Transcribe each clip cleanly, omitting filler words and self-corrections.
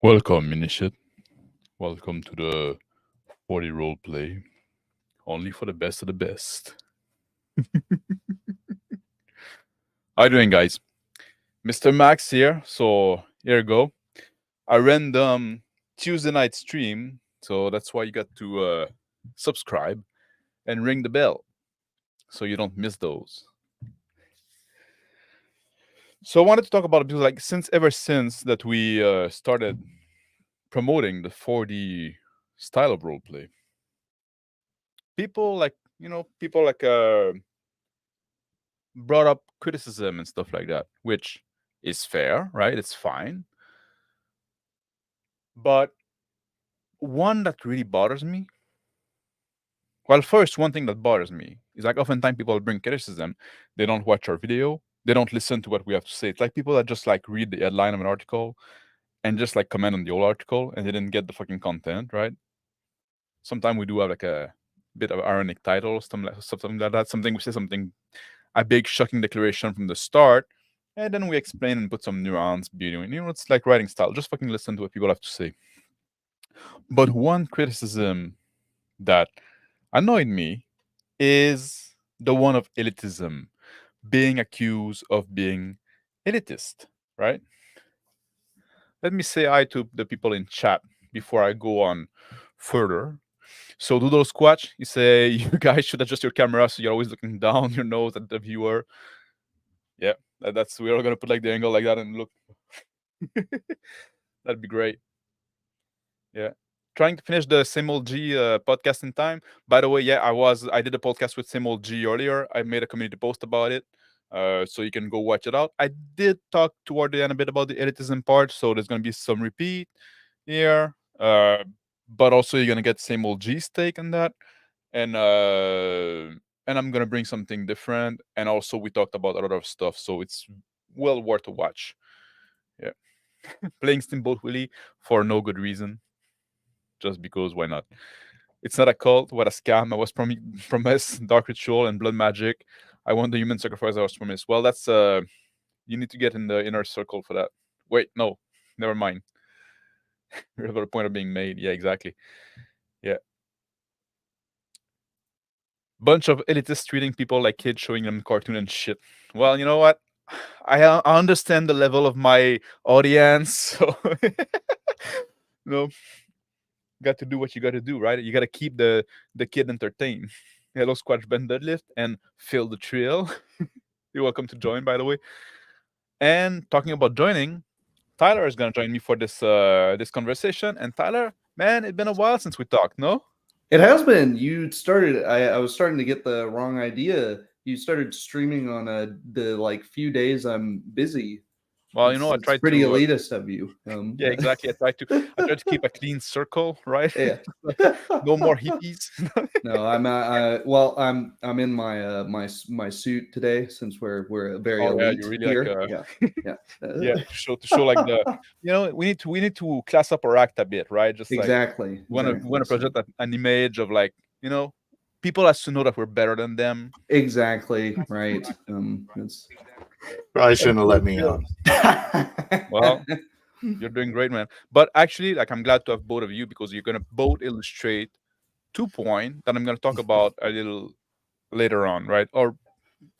Welcome, Initiate. Welcome to the 40 Roleplay. Only for the best of the best. How you doing, guys? Mr. Max here. So here you go. A random Tuesday night stream. So that's why you got to subscribe and ring the bell so you don't miss those. So I wanted to talk about it because, like, ever since that we started promoting the 4D style of roleplay, people brought up criticism and stuff like that, which is fair, right? It's fine. But one that really bothers me, well, first, one thing that bothers me is, like, oftentimes people bring criticism, they don't watch our video, they don't listen to what we have to say. It's like people that just, like, read the headline of an article and just, like, comment on the whole article and they didn't get the fucking content, right? Sometimes we do have, like, a bit of ironic title, something like that. Something we say something, a big shocking declaration from the start, and then we explain and put some nuance between. It's like writing style. Just fucking listen to what people have to say. But one criticism that annoyed me is the one of elitism, being accused of being elitist, right? Let me say hi to the people in chat before I go on further. So Doodle Squatch, you say you guys should adjust your camera so you're always looking down your nose at the viewer. Yeah, that's we're gonna put like the angle like that and look. That'd be great. Yeah. Trying to finish the Same Old G podcast in time. By the way, yeah, I did a podcast with Same Old G earlier. I made a community post about it. So you can go watch it out. I did talk toward the end a bit about the elitism part, so there's gonna be some repeat here. But also you're gonna get Same Old G's take on that. And I'm gonna bring something different. And also we talked about a lot of stuff, so it's well worth a watch. Yeah. Playing Steamboat Willie for no good reason. Just because, why not? It's not a cult, what a scam. I was promised dark ritual and blood magic. I want the human sacrifice I was promised. Well, that's you need to get in the inner circle for that. Wait, no, never mind. There's a point of being made. Yeah, exactly. Yeah. Bunch of elitists treating people like kids, showing them cartoon and shit. Well, you know what? I understand the level of my audience, so no, got to do what you got to do, right? You got to keep the kid entertained. Hello, Squatch Ben Deadlift and Phil the Trail. You're welcome to join, by the way. And talking about joining, Tyler is gonna join me for this this conversation. And Tyler, man, it's been a while since we talked, no? It has been. You started. I was starting to get the wrong idea. You started streaming on the like few days I'm busy. Well, you know, I It's tried pretty to. elitist of you. Yeah, exactly. I tried to keep a clean circle, right? Yeah. No more hippies. No, I'm in my my suit today since we're very Oh yeah, elite you really here. like Yeah, yeah, yeah, to show like the, we need to class up our act a bit, right? Just like exactly. we wanna project an image of, like, people has to know that we're better than them. Exactly right. It's Probably shouldn't have let me on. Well, you're doing great, man. But actually, like, I'm glad to have both of you because you're gonna both illustrate 2 points that I'm gonna talk about a little later on, right? Or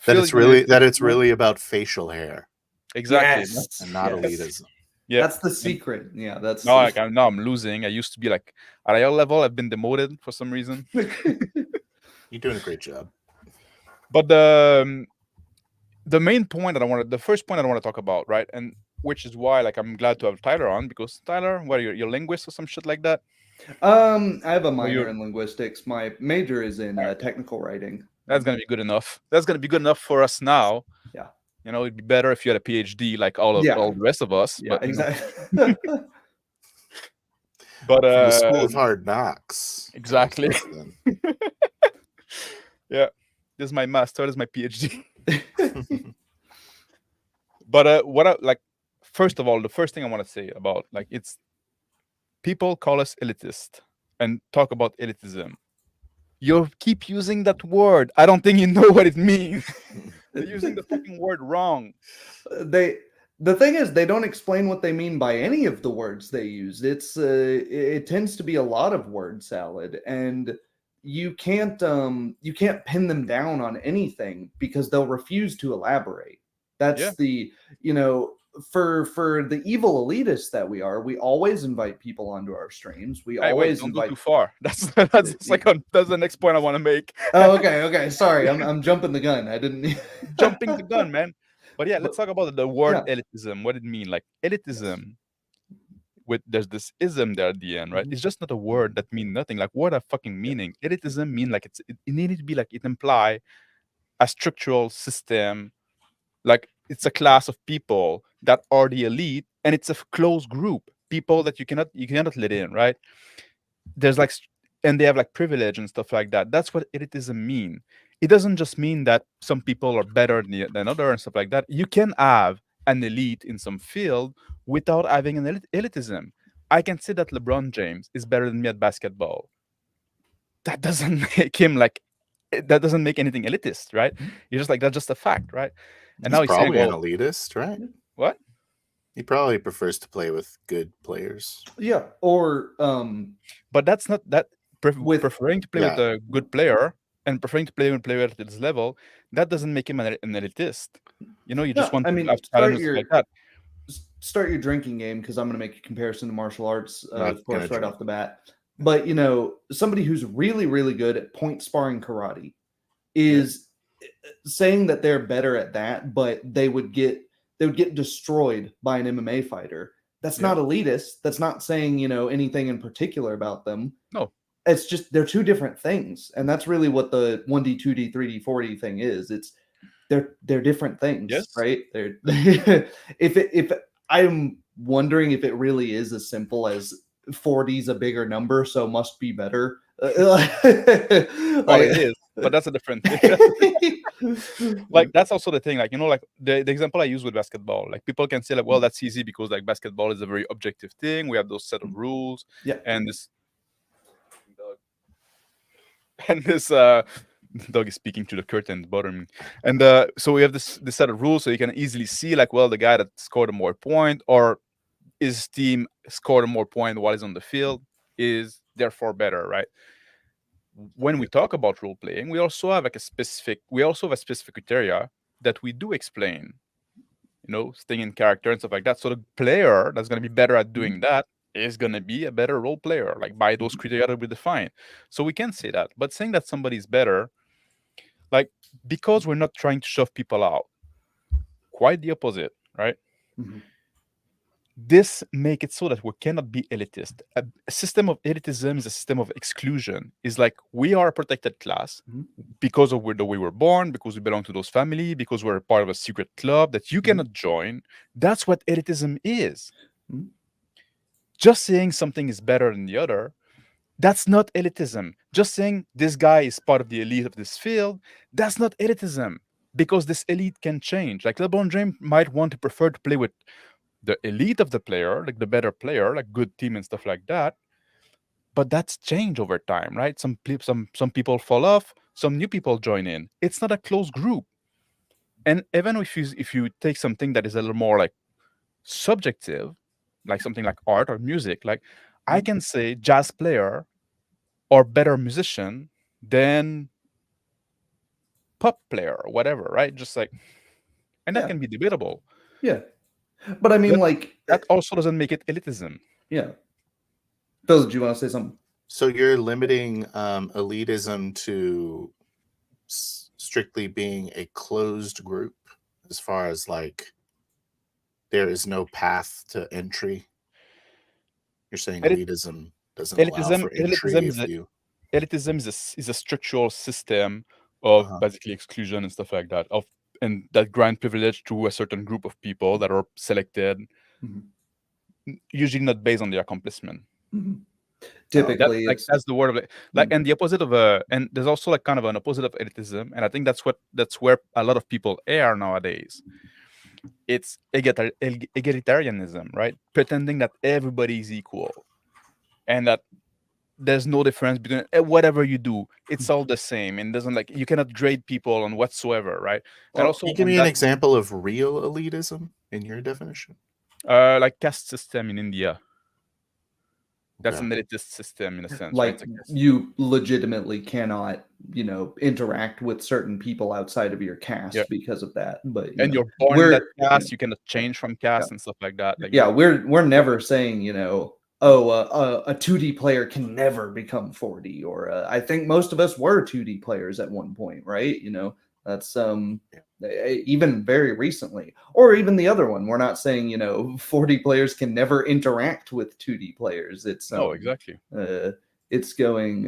That it's really about facial hair exactly. Yes. and not Yes. elitism. Yeah, That's the secret. Yeah, that's now like now I'm losing. I used to be like at a level. I've been demoted for some reason. You're doing a great job. But the main point that the first point that I want to talk about, right, and which is why, like, I'm glad to have Tyler on, because Tyler, what are you, you're linguist or some shit like that? I have a minor you're- in linguistics. My major is in technical writing. That's gonna be good enough. That's gonna be good enough for us now. Yeah. It'd be better if you had a PhD like all the rest of us. Yeah, but, exactly. But From the School of Hard Knocks. Exactly. Yeah, this is my master. This is my PhD. But first of all, the first thing I want to say about, like, it's people call us elitist and talk about elitism. You keep using that word. I don't think you know what it means. They're using the fucking word wrong. The thing is, they don't explain what they mean by any of the words they use. It tends to be a lot of word salad, and you can't pin them down on anything because they'll refuse to elaborate. That's for the evil elitists that we are, we always invite people onto our streams. We always don't invite. go too far. That's that's the next point I want to make. Oh, okay. Sorry, I'm jumping the gun. I didn't Jumping the gun, man. But yeah, But- let's talk about the word yeah. elitism. What it mean? Like elitism, with there's this ism there at the end, right? Mhm. It's just not a word that mean nothing. Like what a fucking meaning. Elitism mean like it needed to be like it imply a structural system, like it's a class of people that are the elite, and it's a closed group, people that you cannot let in, right? There's like and they have like privilege and stuff like that. That's what elitism mean. It doesn't just mean that some people are better than other and stuff like that. You can have an elite in some field without having an elitism. I can say that LeBron James is better than me at basketball. That doesn't make him like that doesn't make anything elitist, right? You're just like that's just a fact, right? And He's now he's saying, probably an well, elitist, right? what? He probably prefers to play with good players. Yeah, or But that's not that with preferring to play with Yeah. a good player and preferring to play with a player at this level, that doesn't make him an elitist. You know, you just yeah, want I to mean, have talent and stuff like that. start your drinking game, because I'm going to make a comparison to martial arts, Not of course, gonna right drink. off the bat. But somebody who's really, really good at point sparring karate is saying that they're better at that, but they would get destroyed by an MMA fighter. That's Yeah. not elitist. That's not saying anything in particular about them. No. It's just they're two different things, and that's really what the 1D, 2D, 3D, 4D thing is. It's they're different things, Yes. right? They're if I'm wondering if it really is as simple as 4D is a bigger number, so must be better. Well, it is, but that's a different thing. Like that's also the thing, like like the example I use with basketball, like people can say like, well, that's easy because like basketball is a very objective thing, we have those set of rules, Yeah. and this dog is speaking to the curtain bothering me, and so we have this set of rules, so you can easily see like, well, the guy that scored a more point or his team scored a more point while he's on the field is therefore better, right? When we talk about role playing, we also have a specific criteria that we do explain, staying in character and stuff like that. So the player that's going to be better at doing that is going to be a better role player, like by those criteria that we define. So we can say that, but saying that somebody's better, like, because we're not trying to shove people out, quite the opposite, right? Mhm. This make it so that we cannot be elitist. A system of elitism is a system of exclusion. Is like we are a protected class because of the way we're born, because we belong to those family, because we're part of a secret club that you cannot join. That's what elitism is. Mhm. Just saying something is better than the other, that's not elitism. Just saying this guy is part of the elite of this field, that's not elitism, because this elite can change. Like LeBron James might want to prefer to play with the elite of the player, like the better player, like good team and stuff like that. But that's changed over time, right? Some people fall off, some new people join in. It's not a closed group. And even if you take something that is a little more like subjective, like something like art or music, like I can say jazz player or better musician than pop player or whatever, right? Just like, and that Yeah. can be debatable. Yeah. But I mean, But like, that also doesn't make it elitism. yeah. Phil, do you want to say something? So you're limiting elitism to strictly being a closed group, as far as like there is no path to entry. You're saying elitism doesn't allow for entry if you. Elitism is a structural system of basically exclusion and stuff like that, and that grant privilege to a certain group of people that are selected, usually not based on their accomplishment. Typically, That's the word of it. Like, and the opposite of and there's also like kind of an opposite of elitism, and I think that's where a lot of people err nowadays. It's egalitarianism, right? Pretending that everybody is equal, and that there's no difference between whatever you do, it's all the same, and doesn't like you cannot grade people on whatsoever, right? Well, And also, can you give me an example of real elitism in your definition? Like caste system in India. That's Okay. an elitist system in a sense, like right? you legitimately cannot, interact with certain people outside of your caste because of that. But And you're born in that caste, you cannot change from caste and stuff like that. Like, we're never saying, a 2D player can never become 4D, or I think most of us were 2D players at one point, right? That's even very recently, or even the other one. We're not saying 4D players can never interact with 2D players. It's No, exactly. it's going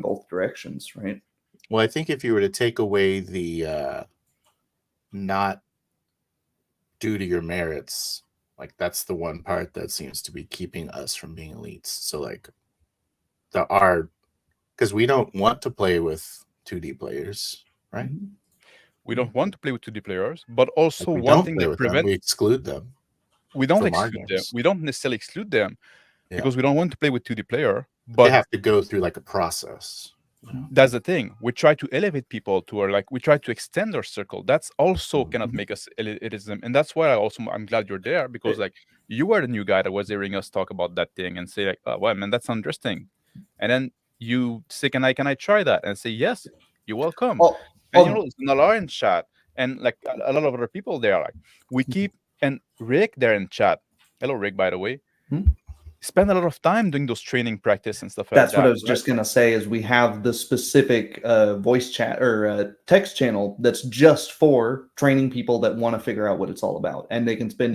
both directions, right? Well, I think if you were to take away the not due to your merits, like that's the one part that seems to be keeping us from being elites. So like because we don't want to play with 2D players, right? Mm-hmm. We don't want to play with 2D players, but also Like we one don't thing play that with them. We exclude them we don't from our exclude them. games. We don't necessarily exclude them Yeah. because we don't want to play with 2D player. They But have to go through like a process. that's the thing. We try to elevate people to our we try to extend our circle. That's also cannot make us elitism, and that's why I'm glad you're there because like you were the new guy that was hearing us talk about that thing and say like, oh, well, man, that's interesting, and then you say, can I try that? And say yes, you're welcome. And it's an alarm chat, and like a lot of other people there, like we keep and Rick there in chat. Hello, Rick, by the way. Spend a lot of time doing those training practice and stuff like that. That's what I was just going to say is we have the specific voice chat or text channel that's just for training people that want to figure out what it's all about. And they can spend,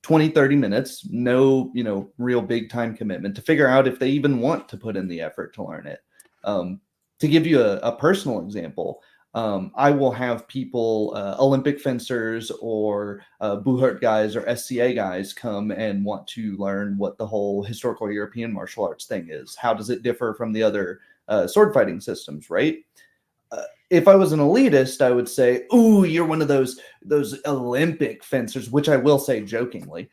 20, 30 minutes, no, real big time commitment to figure out if they even want to put in the effort to learn it. To give you a personal example, I will have people, Olympic fencers or Buhurt guys or SCA guys come and want to learn what the whole historical European martial arts thing is. How does it differ from the other sword fighting systems, right? If I was an elitist, I would say, "Ooh, you're one of those Olympic fencers," which I will say jokingly.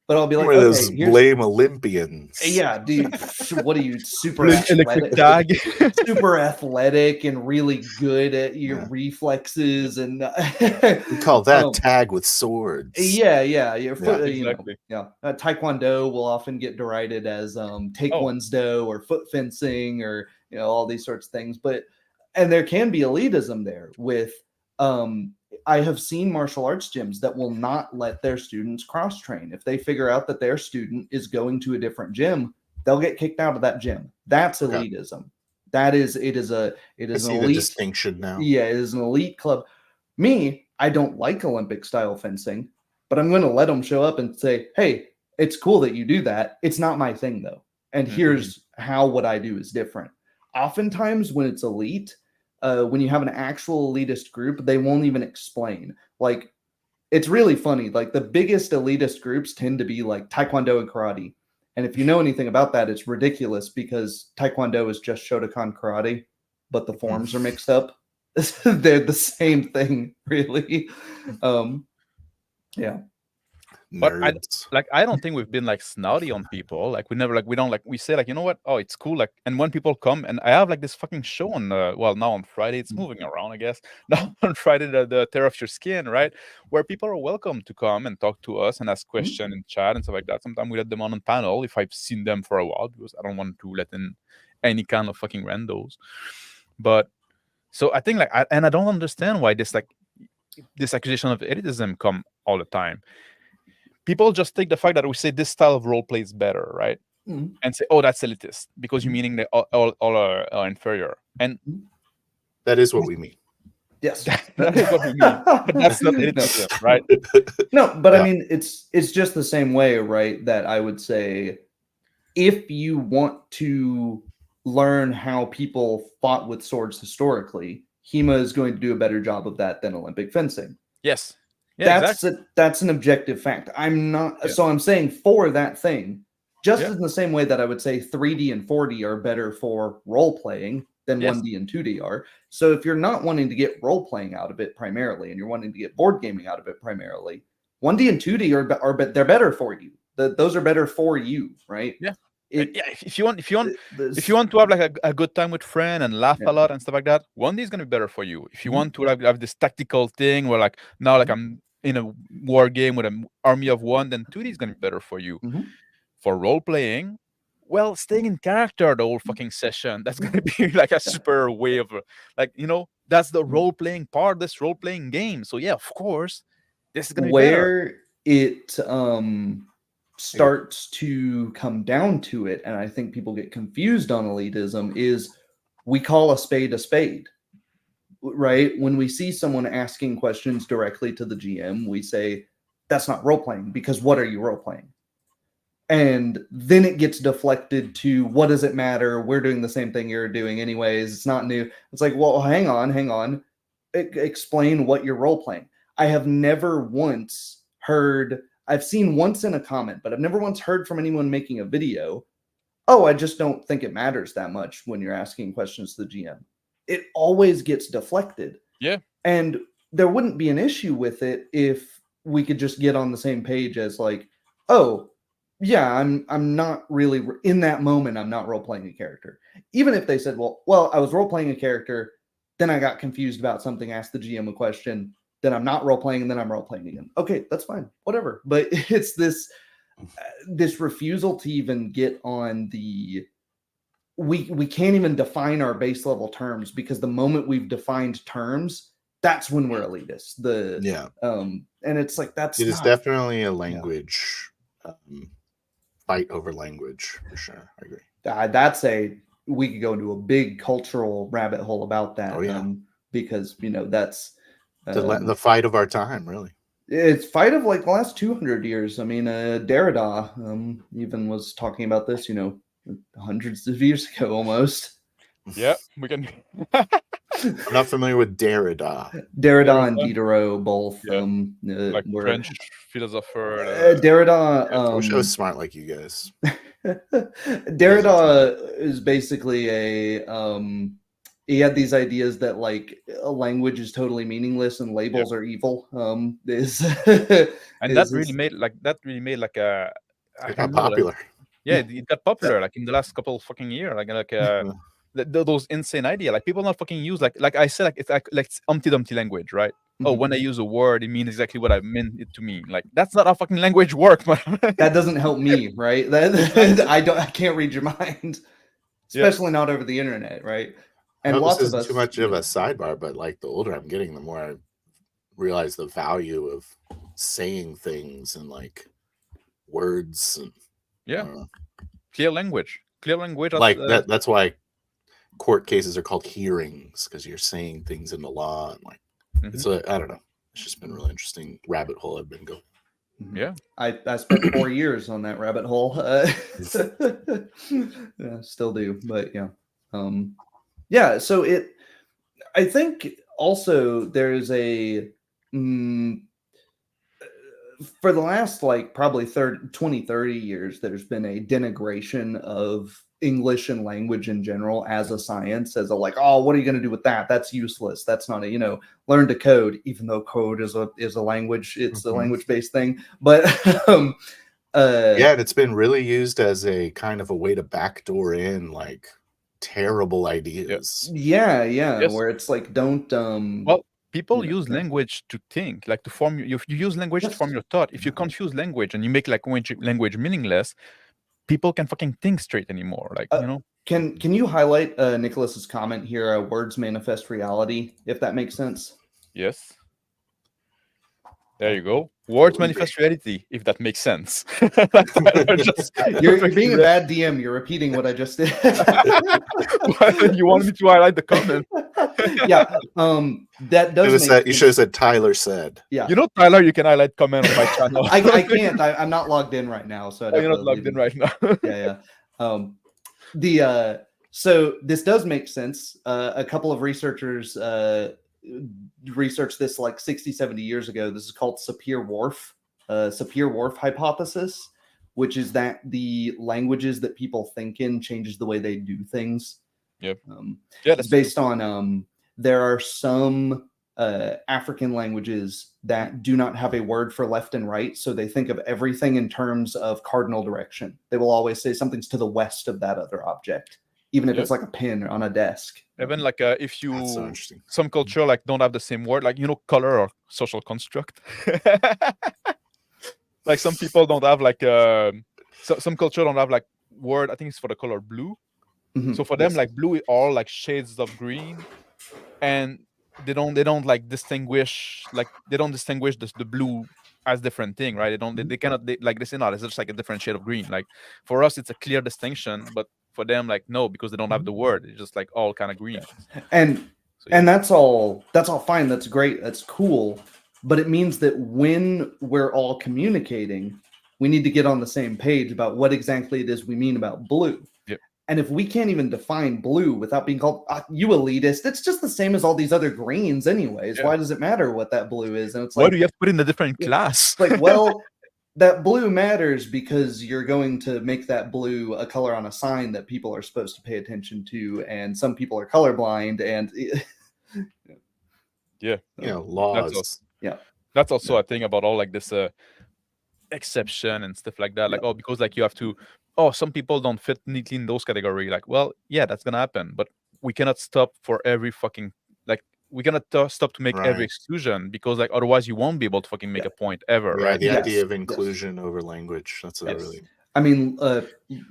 But I'll be like, one of those okay, lame Olympians. Yeah, dude. What are you, super electric athletic? tag? Super athletic and really good at your reflexes, and we call that tag with swords. Yeah. Your foot, exactly. Taekwondo will often get derided as taekwondo or foot fencing or all these sorts of things. And there can be elitism there with I have seen martial arts gyms that will not let their students cross train. If they figure out that their student is going to a different gym, they'll get kicked out of that gym. That's elitism. It is an elite distinction now. Yeah, it is an elite club. Me, I don't like Olympic style fencing, but I'm going to let them show up and say, "Hey, it's cool that you do that. It's not my thing though. And here's how what I do is different." Oftentimes when it's elite, when you have an actual elitist group, they won't even explain. Like, it's really funny. Like, the biggest elitist groups tend to be like Taekwondo and karate. And if you know anything about that, it's ridiculous because Taekwondo is just Shotokan karate, but the forms are mixed up. They're the same thing, really. Yeah. But I don't think we've been like snotty on people. Like we never we don't we say you know what? Oh, it's cool. Like, and when people come, and I have like this fucking show on now on Friday, it's moving around, I guess. Now on Friday, the Tear of Your Skin, right? Where people are welcome to come and talk to us and ask questions and chat and stuff like that. Sometimes we let them on panel if I've seen them for a while because I don't want to let in any kind of fucking randos. But so I think I don't understand why this accusation of elitism come all the time. People just take the fact that we say this style of role play is better, right? And say, "Oh, that's elitist," because you're meaning that all are inferior. And that is what we mean. Yes, that is what we mean. But that's not elitism, right? No, but I mean, it's just the same way, right? That I would say, if you want to learn how people fought with swords historically, HEMA is going to do a better job of that than Olympic fencing. Yes. Yeah, that's an objective fact. I'm not so I'm saying for that thing, just in the same way that I would say 3D and 4D are better for role playing than 1D and 2D are. So if you're not wanting to get role playing out of it primarily, and you're wanting to get board gaming out of it primarily, 1D and 2D are they're better for you. Those are better for you, right? Yeah. If you want to have like a good time with friend and laugh a lot and stuff like that, 1D is gonna be better for you. If you want to have this tactical thing where now I'm in a war game with an army of one, then 2D is gonna be better for you. For role playing, well, staying in character the whole fucking session, that's gonna be like a super way of that's the role playing part, this role playing game. So yeah, of course, this is gonna be better. It starts to come down to it, and I think people get confused on elitism, is we call a spade a spade. right? When we see someone asking questions directly to the GM, we say, that's not role playing, because what are you role playing? And then it gets deflected to, what does it matter? We're doing the same thing you're doing anyways. It's not new. It's like, well, hang on. Explain what you're role playing. I have never once heard, I've seen once in a comment, but I've never once heard from anyone making a video, oh, I just don't think it matters that much when you're asking questions to the GM. It always gets deflected. Yeah. And there wouldn't be an issue with it if we could just get on the same page as like, oh, yeah, I'm not really in that moment. I'm not role playing a character. Even if they said, well, I was role playing a character, then I got confused about something, asked the GM a question, then I'm not role playing, and then I'm role playing again. Okay, that's fine, whatever. But it's this refusal to even get on the. We can't even define our base level terms, because the moment we've defined terms, that's when we're elitist. And it's like it is definitely a language fight over language for sure. I agree. We could go into a big cultural rabbit hole about that. Oh, yeah. Because that's the fight of our time, really. It's fight of like the last 200 years. I mean, Derrida even was talking about this, hundreds of years ago almost. Yeah, we can. I'm not familiar with Derrida. Derrida and Diderot both. Yeah. Like French philosopher. Derrida. I wish I was smart like you guys. Derrida is basically he had these ideas that like a language is totally meaningless and labels are evil. And that really made like a. It got popular. Yeah, it got popular like in the last couple of fucking years. Those insane idea, like people not fucking use like I said, like it's like Humpty Dumpty language, right? Mm-hmm. Oh, when I use a word, it means exactly what I meant it to mean. Like that's not how fucking language works, man. That doesn't help me, right? I can't read your mind, especially not over the internet, right? And lots of us. Too much of a sidebar, but like the older I'm getting, the more I realize the value of saying things and like words and clear language. Like that's why court cases are called hearings, because you're saying things in the law and like it's I don't know. It's just been a really interesting rabbit hole I've been going. Yeah, I spent 4 years on that rabbit hole. Still do, but so I think also there's a for the last like probably 20, 30 years, there's been a denigration of English and language in general as a science, as a like, oh, what are you going to do with that? That's useless. That's not learn to code, even though code is a language. It's a language-based thing. But and it's been really used as a kind of a way to backdoor in like terrible ideas. Yeah. Yes. Where it's like, don't people use language to think, like to form. You use language to form your thought. If you confuse language and you make like language meaningless, people can fucking think straight anymore. Like Can you highlight Nicholas's comment here? Words manifest reality, if that makes sense. Yes. There you go. Words manifest reality, if that makes sense. You're being a bad DM. You're repeating what I just did. You want me to highlight the comment? Yeah. That does. You should have said Tyler said. Yeah. Tyler, you can highlight comment on my channel. I can't. I'm not logged in right now, so you're not logged in right now. Yeah. So this does make sense. A couple of researchers researched this like 60, 70 years ago. This is called Sapir-Whorf hypothesis, which is that the languages that people think in changes the way they do things. Yep. It's based on there are some African languages that do not have a word for left and right, so they think of everything in terms of cardinal direction. They will always say something's to the west of that other object, even if it's like a pin on a desk. Even like if you That's so interesting. Some culture like don't have the same word, like color or social construct. Like some people don't have like some culture don't have like word. I think it's for the color blue. So for them, like blue is all like shades of green, and they don't like distinguish the blue as different thing, right? They cannot like they say no, it's just like a different shade of green. Like for us, it's a clear distinction, but for them, like no, because they don't have the word. It's just like all kind of green. And So And that's all fine. That's great. That's cool. But it means that when we're all communicating, we need to get on the same page about what exactly it is we mean about blue. Yep. And if we can't even define blue without being called you elitist, it's just the same as all these other greens anyways. Yeah. Why does it matter what that blue is? And it's why like, do you have to put in a different Yeah. class? it's like, well, that blue matters because you're going to make that blue a color on a sign that people are supposed to pay attention to, and some people are colorblind, and Yeah, laws. that's also a thing about all like this exception and stuff like that. Like, oh, because like you have to, oh, some people don't fit neatly in those category. Like, well, yeah, that's gonna happen, but we cannot stop for every fucking like we cannot stop to make every Right. exclusion, because like otherwise you won't be able to fucking make a point ever, Yeah, right? the idea Yes, of inclusion over language. That's a Yes. really I mean,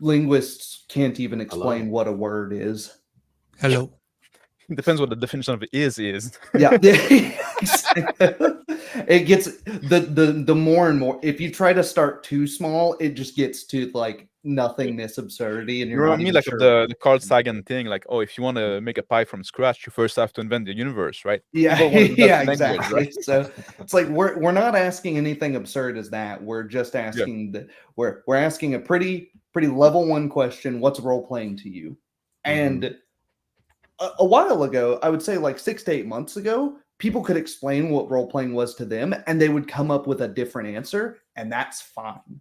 linguists can't even explain Hello. what a word is. Hello. It depends what the definition of is. Yeah, it gets the more and more. If you try to start too small, it just gets to like nothingness, absurdity, and You you're not remind me even like sure. of the Carl Sagan thing. Like, oh, if you want to make a pie from scratch, you first have to invent the universe, right? Yeah, People wanna do that yeah, to language, exactly. right? So it's like we're not asking anything absurd as that. We're just asking we're asking a pretty level one question. What's role playing to you? And a while ago, I would say like 6 to 8 months ago, people could explain what role playing was to them, and they would come up with a different answer, and that's fine.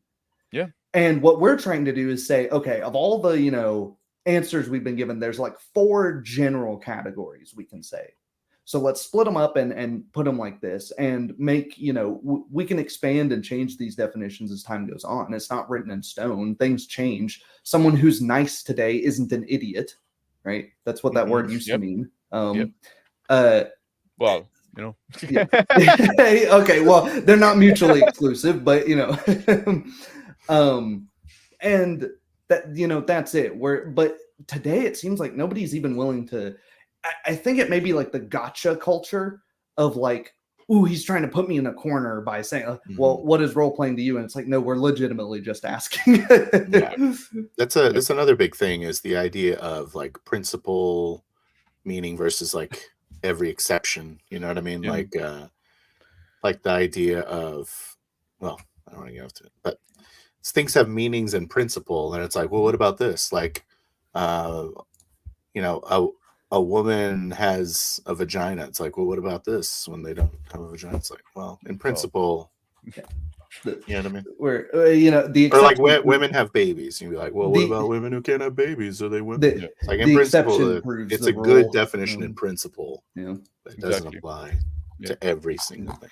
Yeah. And what we're trying to do is say, okay, of all the answers we've been given, there's like 4 general categories we can say. So let's split them up and put them like this, and make we can expand and change these definitions as time goes on. It's not written in stone. Things change. Someone who's nice today isn't an idiot. Right, that's what that word used to mean. Well, Yeah. Okay, well, they're not mutually exclusive, but and that that's it. But today it seems like nobody's even willing to. I think it may be like the gotcha culture of like, ooh, he's trying to put me in a corner by saying, well, what is role playing to you? And it's like, no, we're legitimately just asking. That's another big thing, is the idea of like principle meaning versus like every exception. You know what I mean? Yeah. Like the idea of, well, I don't want to get into it, but things have meanings and principle, and it's like, well, what about this? Like, a woman has a vagina. It's like, well, what about this when they don't have a vagina? It's like, well, in principle, you know what I mean? Where the or like women have babies, and you're like, well, what about women who can't have babies? Are they women? Like in principle, it's a good definition in principle. Yeah, but it doesn't apply to every single thing.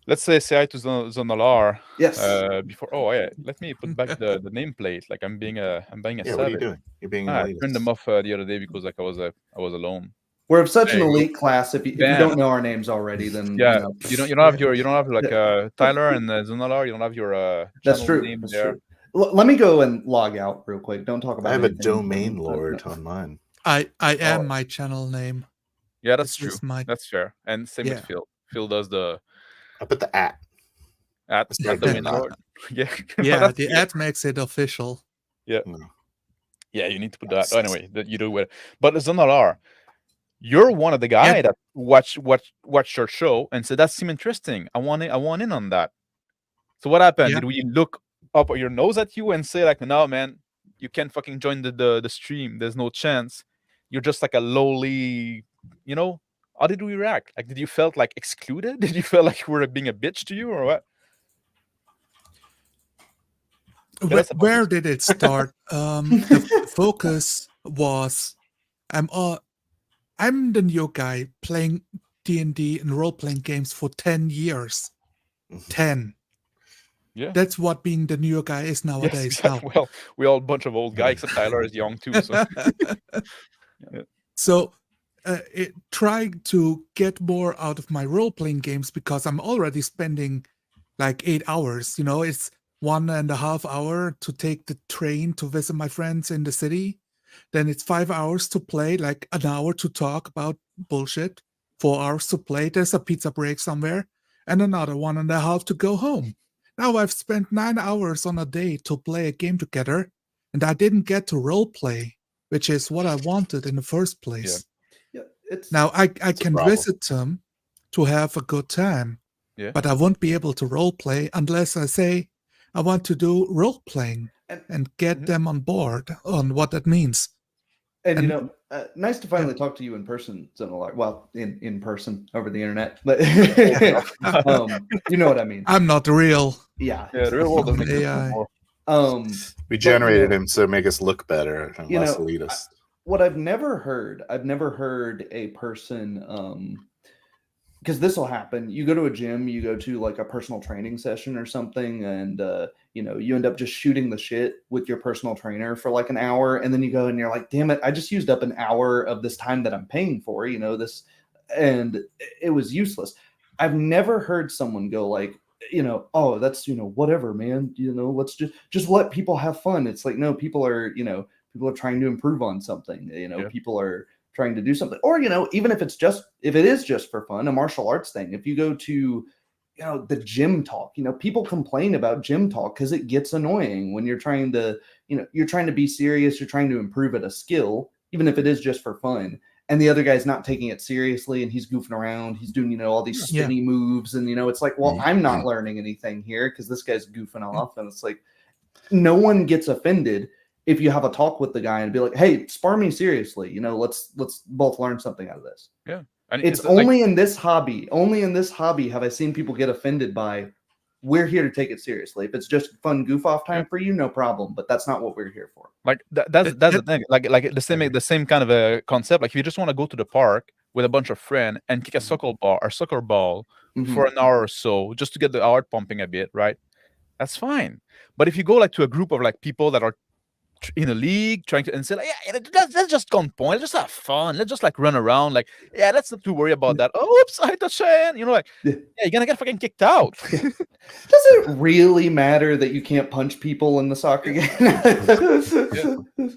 Let's say hi to Zonalar. Yes. Before, let me put back the nameplate. Like I'm being a savage. What are you doing? You're being I elitist. turned them off the other day because like I was alone. We're of such an elite class. If you don't know our names already, then you don't have Tyler and Zonalar. You don't have your that's channel true. name That's there. true. Let me go and log out real quick. Don't talk about. I have a anything. domain lord on mine. I am my channel name. Yeah, that's This true. is That's fair. And same with Phil. Phil does the. I put the at. At domain lord. Yeah. Yeah, the ad makes it official. Yeah. Yeah, you need to put that. Anyway, that you do it. But Zonalar, you're one of the guys that watched your show and said that seemed interesting. I want in on that. So what happened? Did we look up your nose at you and say like, no, man, you can't fucking join the stream. There's no chance. You're just like a lowly, How did we react? Like, did you felt like excluded? Did you feel like we were being a bitch to you or what? Where did it start? The focus was, I'm the new guy playing D&D and role-playing games for 10 years. 10. Yeah. That's what being the new guy is nowadays. Yes, well, we're all a bunch of old guys, except Tyler is young too. So, So trying to get more out of my role-playing games, because I'm already spending like 8 hours. It's 1.5 hours to take the train to visit my friends in the city. Then it's 5 hours to play, like an hour to talk about bullshit, 4 hours to play. There's a pizza break somewhere, and another 1.5 to go home. Now I've spent 9 hours on a day to play a game together, and I didn't get to role play, which is what I wanted in the first place. it's Now I a can problem. visit them to have a good time, Yeah. but I won't be able to role play unless I say I want to do role playing and get Mhm. them on board on what that means. And you And- know, nice to finally talk to you in person, Xenolark. Well, in person over the internet, but you know what I mean. I'm not real. Yeah, Yeah, the real world doesn't I'm exist AI. anymore. We but, generated you know, him to make us look better and you less know, elitist. what I've never heard a person because this will happen. You go to a gym, you go to like a personal training session or something, and you know, you end up just shooting the shit with your personal trainer for like an hour, and then you go and you're like, damn it, I just used up an hour of this time that I'm paying for, you know, this, and it was useless. I've never heard someone go like, you know, oh, that's, you know, whatever, man, you know, let's just let people have fun. It's like, no, people are, you know, people are trying to improve on something, you know, Yeah. people are trying to do something, or you know, even if it is just for fun, a martial arts thing. If you go to, you know, the gym talk, you know, people complain about gym talk because it gets annoying when you're trying to, you know, you're trying to be serious, you're trying to improve at a skill, even if it is just for fun, and the other guy's not taking it seriously and he's goofing around, he's doing, you know, all these Yeah. spinny moves, and you know, it's like, well, I'm not learning anything here because this guy's goofing off, and it's like no one gets offended if you have a talk with the guy and be like, hey, spar me seriously, you know, let's both learn something out of this. Yeah. And It's like, only in this hobby have I seen people get offended by, we're here to take it seriously. If it's just fun goof off time for you, no problem, but that's not what we're here for. like that's the thing. Like the same kind of a concept. Like if you just want to go to the park with a bunch of friends and kick a soccer ball for an hour or so just to get the heart pumping a bit, right? That's fine. But if you go like to a group of like people that are in a league trying to and say like, yeah, let's just come point, let's just have fun, let's just like run around, like, yeah, let's not too worry about that. Oh, oops, I hit the chain, you know, like, yeah, you're gonna get fucking kicked out. Does it really matter that you can't punch people in the soccer game?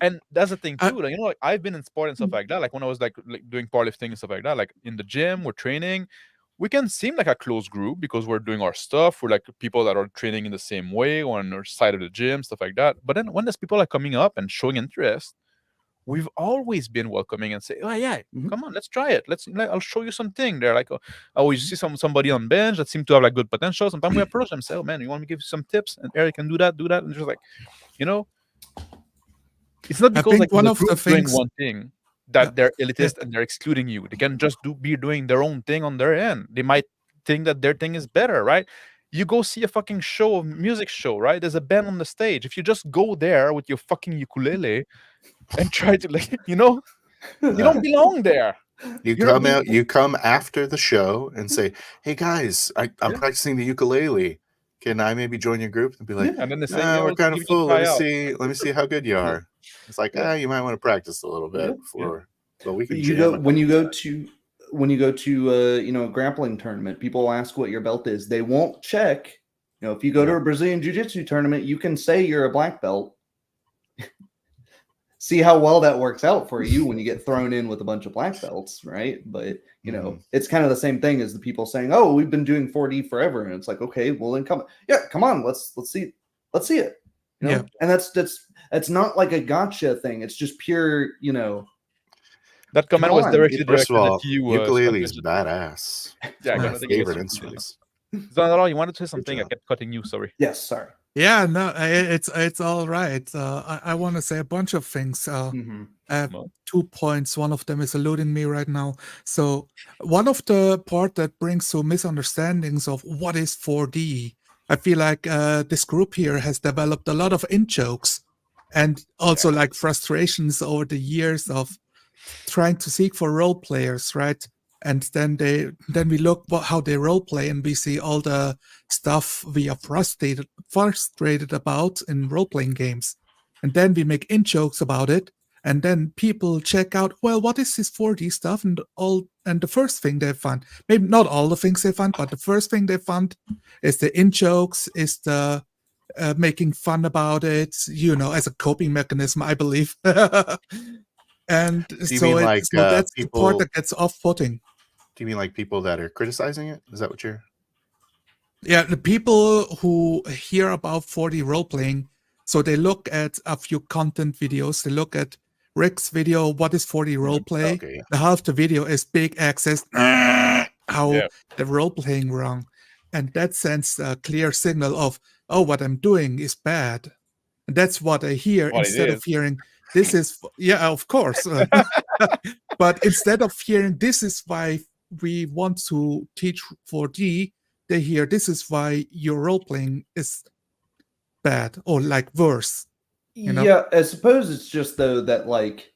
And that's the thing too, like, you know, like I've been in sport and stuff like that, like when I was like doing powerlifting and stuff like that, like in the gym we're training, we can seem like a close group because we're doing our stuff, we're like people that are training in the same way on our side of the gym, stuff like that. But then when there's people like coming up and showing interest, we've always been welcoming and say, oh yeah, come on, let's try it, I'll show you something. They're like, oh, you see somebody on bench that seem to have like good potential, sometimes we approach them, say, oh man, you want me to give you some tips, and Eric can do that, and just like, you know, it's not because think like one the of the group doing things- one thing that they're elitist and they're excluding you. They can just be doing their own thing on their end. They might think that their thing is better, right? You go see a fucking music show, right? There's a band on the stage. If you just go there with your fucking ukulele and try to, like, you know, you don't belong there. You come after the show and say, hey guys, I'm practicing the ukulele. Can I maybe join your group? And be like, And then they say, we're kind of full. Let me see. see how good you are. It's like, you might want to practice a little bit before. But we can. When you go to you know, a grappling tournament, people will ask what your belt is. They won't check. You know, if you go to a Brazilian Jiu-Jitsu tournament, you can say you're a black belt. See how well that works out for you when you get thrown in with a bunch of black belts, right? But you know, it's kind of the same thing as the people saying, "Oh, we've been doing 4D forever," and it's like, okay, well then come on, let's see it. You know? And that's not like a gotcha thing. It's just pure, you know. That comment was directly First of all, at you. Ukulele is badass. Yeah, my favorite instruments. Zanaro, you wanted to say something? I kept cutting you. Sorry. Yes, sorry. Yeah, no, it's all right. I want to say a bunch of things. I have 2 points. One of them is eluding me right now. So one of the part that brings to misunderstandings of what is 4D, I feel like this group here has developed a lot of in-jokes and also like frustrations over the years of trying to seek for role players, right? And then we look how they role play, and we see all the stuff we are frustrated about in role playing games, and then we make in jokes about it, and then people check out, well, what is this 4D stuff, and the first thing they find, maybe not all the things they find, but the first thing they find is the in jokes, is the making fun about it, you know, as a coping mechanism, I believe. And so that's the part that gets off-putting. Do you mean like people that are criticizing it? Is that what you're... Yeah, the people who hear about 4D role-playing, so they look at a few content videos, they look at Rick's video, "What is 4D roleplay?" Okay, yeah. The half the video is big access. How Yeah. the role playing wrong, and that sends a clear signal of, oh, what I'm doing is bad. And that's what I hear What it instead of is. hearing this is yeah, of course. But instead of hearing this is why we want to teach 4D, they hear this is why your role playing is bad or like worse. You know? Yeah, I suppose it's just though that like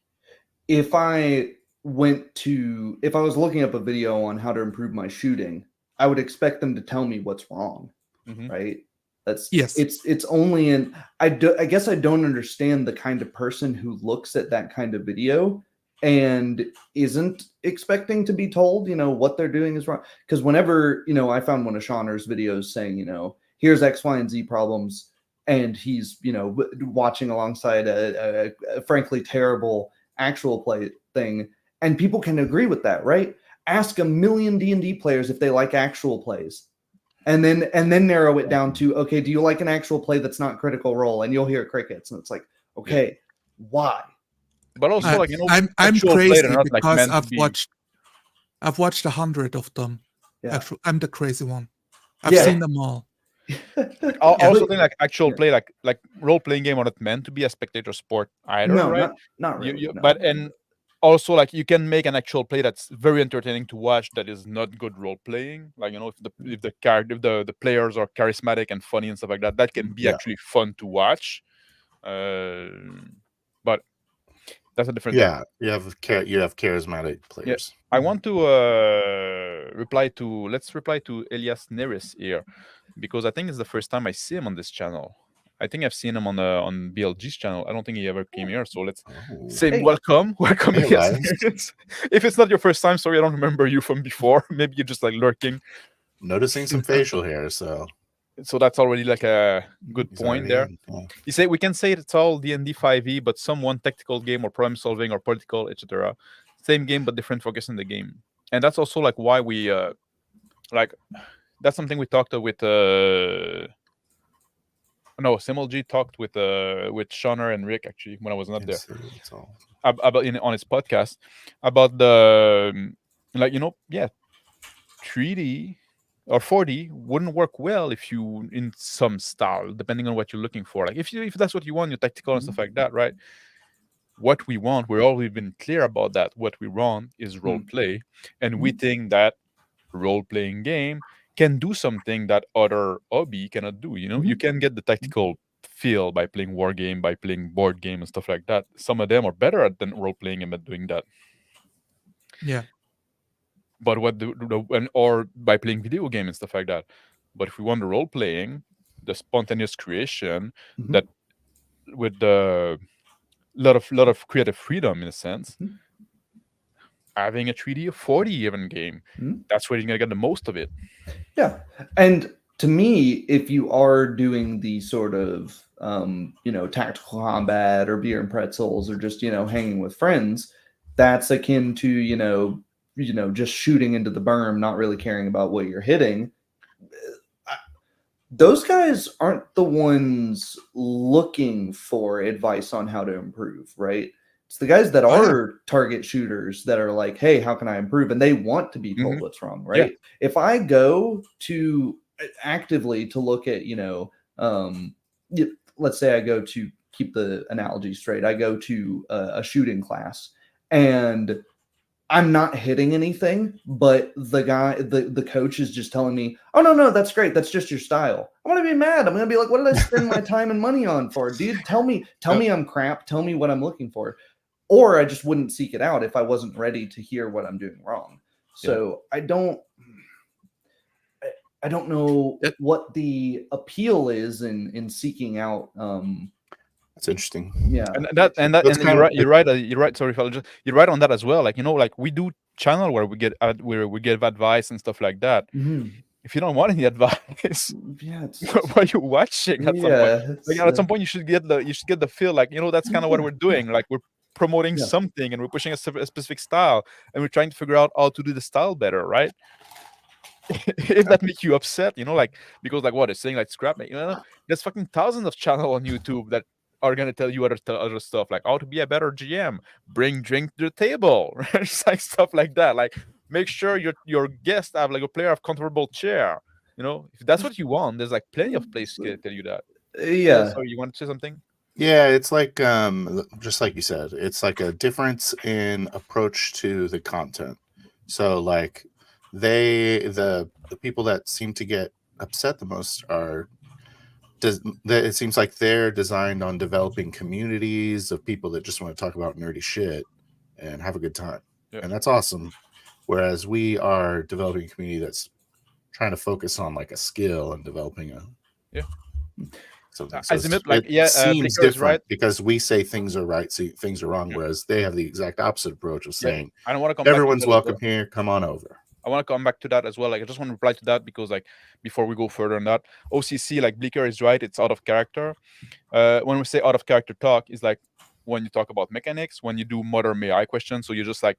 if I was looking up a video on how to improve my shooting, I would expect them to tell me what's wrong, Mhm. right? That's Yes. it's only in I guess I don't understand the kind of person who looks at that kind of video and isn't expecting to be told, what they're doing is wrong. Because whenever, I found one of Shauner's videos saying, here's X, Y, and Z problems, and he's, watching alongside a frankly terrible actual play thing, and people can agree with that, right? Ask a million D&D players if they like actual plays. And then narrow it down to, okay, do you like an actual play that's not Critical Role? And you'll hear crickets. And it's like, okay, why? But also, like, I'm actual play, crazy they're not like because meant to I've be. watched 100 of them. Yeah. Actually, I'm the crazy one. I've Yeah. seen them all. I also think like actual Yeah. play, like role playing game, are not meant to be a spectator sport either, No, right? not really. no. But and also like you can make an actual play that's very entertaining to watch that is not good role playing. Like if the character, the players are charismatic and funny and stuff like that, that can be Yeah. actually fun to watch. But that's a different thing. Yeah, you have charismatic players. I want to let's reply to Elias Neris here, because I think it's the first time I see him on this channel. I think I've seen him on BLG's channel. I don't think he ever came here. So let's say Hey. welcome, Hey, Elias Elias. Neris. If it's not your first time, sorry, I don't remember you from before. Maybe you're just like lurking. Noticing some facial hair, so So that's already like a good he's point already there. in. Yeah. You say we can say it's all D&D 5e, but someone tactical game or problem solving or political, etc. Same game but different focus in the game, and that's also like why we like that's something we talked with SimulG talked with Shauner and Rick actually when I was not there It's all. about on his podcast about the 3D or 4D wouldn't work well if you in some style, depending on what you're looking for. Like if that's what you want, your tactical and stuff like that, right? What we want, we've always been clear about that. What we want is role play, and we think that role playing game can do something that other hobby cannot do. You can get the tactical feel by playing war game, by playing board game and stuff like that. Some of them are better than role playing and at doing that. Yeah. But or by playing video game and stuff like that. But if we want the role playing, the spontaneous creation, that with the lot of creative freedom in a sense, having a 3D or 4D even game, that's where you're gonna get the most of it. Yeah, and to me, if you are doing the sort of tactical combat or beer and pretzels or just hanging with friends, that's akin to just shooting into the berm, not really caring about what you're hitting. Those guys aren't the ones looking for advice on how to improve, right? It's the guys that are target shooters that are like, hey, how can I improve? And they want to be told what's wrong, right? Yeah. If I go to actively to look at, let's say I go to, keep the analogy straight, I go to a shooting class and I'm not hitting anything, but the coach is just telling me, oh, no, that's great. That's just your style. I'm going to be mad. I'm going to be like, what did I spend my time and money on for? Dude, tell me I'm crap. Tell me what I'm looking for. Or I just wouldn't seek it out if I wasn't ready to hear what I'm doing wrong. So I don't know what the appeal is in seeking out. That's interesting. Yeah, and you're right. Sorry, you're right on that as well. Like like we do channel where we get advice and stuff like that. If you don't want any advice, why are you watching? At some point, at some point, you should get the feel. Like that's kind of what we're doing. Like we're promoting something and we're pushing a specific style, and we're trying to figure out how to do the style better, right? If that makes you upset, like because like what it's saying, like scrap it. There's fucking thousands of channels on YouTube that are gonna tell you other stuff like how to be a better GM, bring drink to the table, right? It's like stuff like that. Like make sure your guests have like a player of comfortable chair. You know, if that's what you want, there's like plenty of places to tell you that. Yeah. Sorry, you want to say something? Yeah, it's like just like you said, it's like a difference in approach to the content. So like the people that seem to get upset the most are it seems like they're designed on developing communities of people that just want to talk about nerdy shit and have a good time. Yeah. And that's awesome. Whereas we are developing a community that's trying to focus on like a skill and developing a something. So I admit, like, it seems Blicker is different right. because we say things are right, see things are wrong, Yeah. whereas they have the exact opposite approach of saying I don't want to come everyone's back to that as welcome here, come on over. I want to come back to that as well. Like, I just want to reply to that because, like, before we go further on that, OCC, like, Blicker is right. It's out of character. When we say out of character talk, is like when you talk about mechanics, when you do mother may I questions. So you're just like,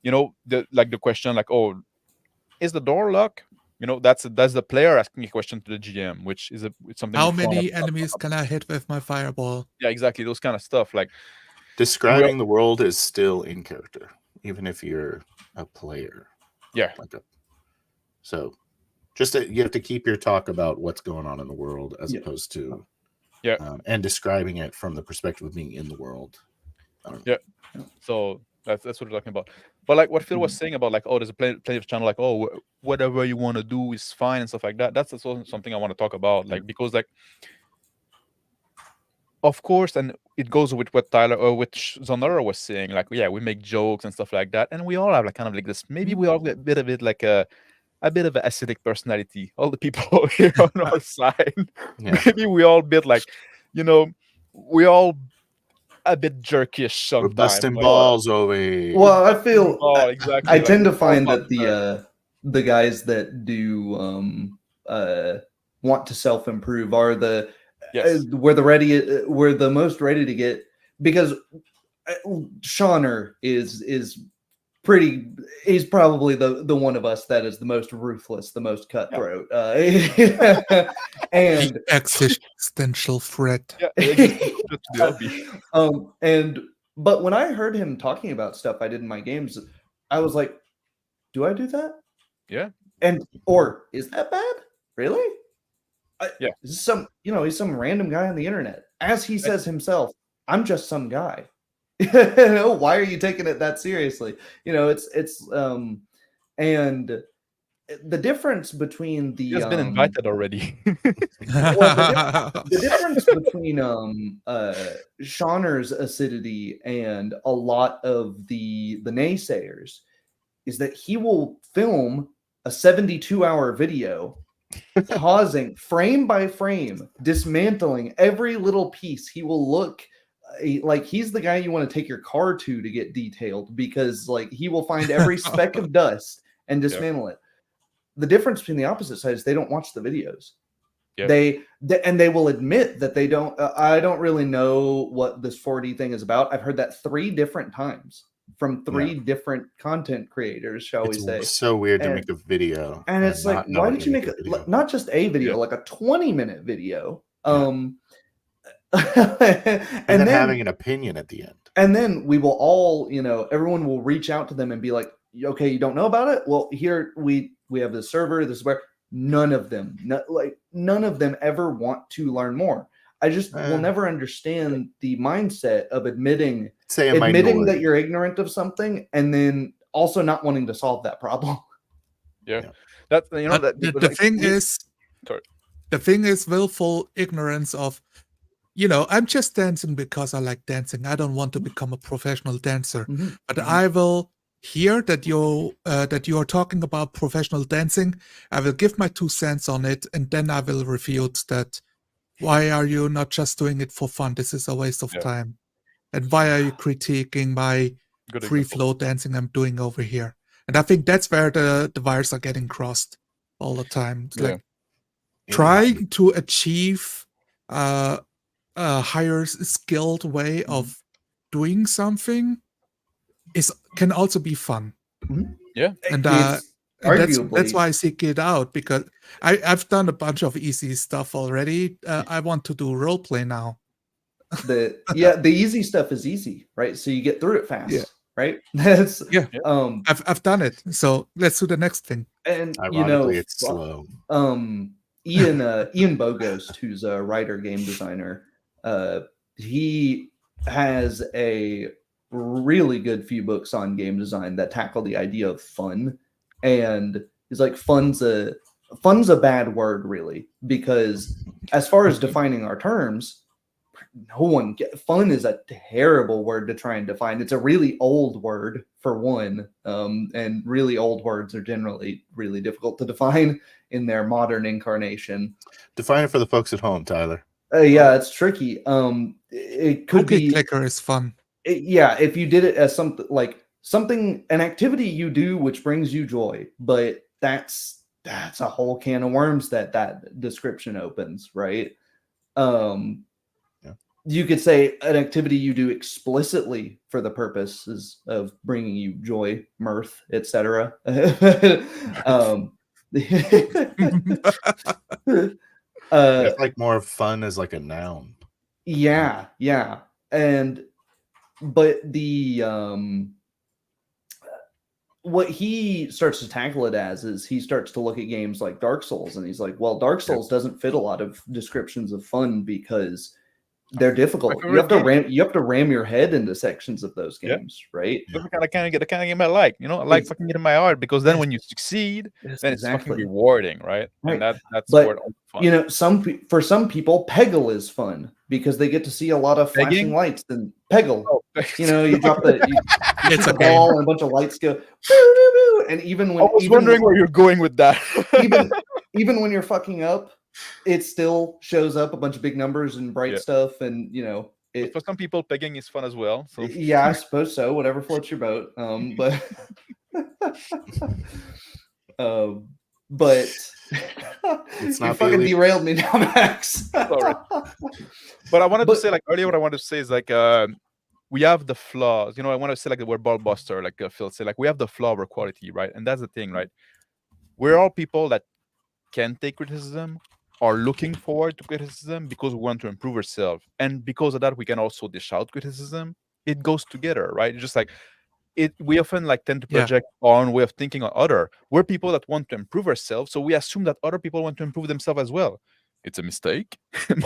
you know, the question, like, oh, is the door locked? You know, that's the player asking a question to the GM, which is it's something. How we frown many upon. enemies can I hit with my fireball? Yeah, exactly. Those kind of stuff. Like Describing the world is still in character, even if you're a player. Yeah. So just you have to keep your talk about what's going on in the world as opposed to and describing it from the perspective of being in the world. Yeah. So that's what we're talking about. But like what Phil was saying about like, oh, there's a plenty of channel, like, oh, whatever you want to do is fine and stuff like that. That's also something I want to talk about. Like, because like, of course, and it goes with what Tyler or which Zonara was saying, like, yeah, we make jokes and stuff like that. And we all have like kind of like this, maybe we all have a bit of it like a bit of an acidic personality. All the people here on our side. Maybe we all bit like, you know, we all a bit jerkish sometimes. We're busting balls over here. Well, I feel exactly. I tend to find that the guys that do want to self-improve are the we're the most ready to get, because Shauner is pretty, he's probably the one of us that is the most ruthless, the most cutthroat, and existential threat. But when I heard him talking about stuff I did in my games, I was like, do I do that? Yeah. Or is that bad? Really? Yeah. He's some random guy on the internet. As he says himself, I'm just some guy. Why are you taking it that seriously? You know, it's and the difference between the he has been invited already. The difference between Shauner's acidity and a lot of the naysayers is that he will film a 72-hour video, pausing frame by frame, dismantling every little piece. He will look like he's the guy you want to take your car to get detailed, because like he will find every speck of dust and dismantle it. The difference between the opposite side is they don't watch the videos. Yep. They will admit that they don't. I don't really know what this 4D thing is about. I've heard that 3 different times from 3 different content creators, shall we say. It's so weird to make a video. And it's like, why did you make not just a video, like a 20-minute video? And then having an opinion at the end. And then we will all, everyone will reach out to them and be like, okay, you don't know about it? Well, here we have this server, this is where none of them ever want to learn more. I just will never understand the mindset of admitting that you're ignorant of something and then also not wanting to solve that problem. Yeah. That's the thing is willful ignorance of, I'm just dancing because I like dancing. I don't want to become a professional dancer. But I will hear that you are talking about professional dancing. I will give my 2 cents on it, and then I will refute that. Why are you not just doing it for fun? This is a waste of time. And why are you critiquing my free flow dancing I'm doing over here? And I think that's where the wires are getting crossed all the time. It's like trying to achieve a higher skilled way of doing something can also be fun. Yeah. And that's why I seek it out, because I've done a bunch of easy stuff already. I want to do roleplay now. The easy stuff is easy, right? So you get through it fast, Yeah. right? That's Yeah. Yeah. I've done it. So let's do the next thing. and Ironically, it's slow. Ian Bogost, who's a writer, game designer, he has a really good few books on game design that tackle the idea of fun, and he's like, fun's a bad word, really, because as far as defining our terms, fun is a terrible word to try and define. It's a really old word, for one, and really old words are generally really difficult to define in their modern incarnation. Define it for the folks at home, Tyler. Yeah, it's tricky. It could Cookie be clicker is fun. if you did it as something, an activity you do which brings you joy, but that's a whole can of worms that description opens, right? You could say an activity you do explicitly for the purposes of bringing you joy, mirth, etc. It's like more fun as like a noun. Yeah, but the what he starts to tackle it as is he starts to look at games like Dark Souls, and he's like, well, Dark Souls doesn't fit a lot of descriptions of fun because they're difficult. You have to ram your head into sections of those games, right? That's the kind of game I like. I like fucking getting my art, because then when you succeed, then it's fucking rewarding, right? And that's but, where it's fun. For some people, Peggle is fun because they get to see a lot of flashing lights. And Peggle, you drop the ball and a bunch of lights go, and even when I was wondering where you're going with that. even when you're fucking up, it still shows up a bunch of big numbers and bright stuff, and for some people, pegging is fun as well. So yeah, I suppose so. Whatever floats your boat. But it's you fucking derailed me now, Max. Sorry. But I wanted to say, like earlier, what I wanted to say is like we have the flaws. I want to say like the word ball buster, like Phil said, like we have the flaw of our quality, right? And that's the thing, right? We're all people that can take criticism, are looking forward to criticism because we want to improve ourselves, and because of that we can also dish out criticism. It goes together, right? It's just like we often like tend to project our own way of thinking on other. We're people that want to improve ourselves, so we assume that other people want to improve themselves as well. It's a mistake.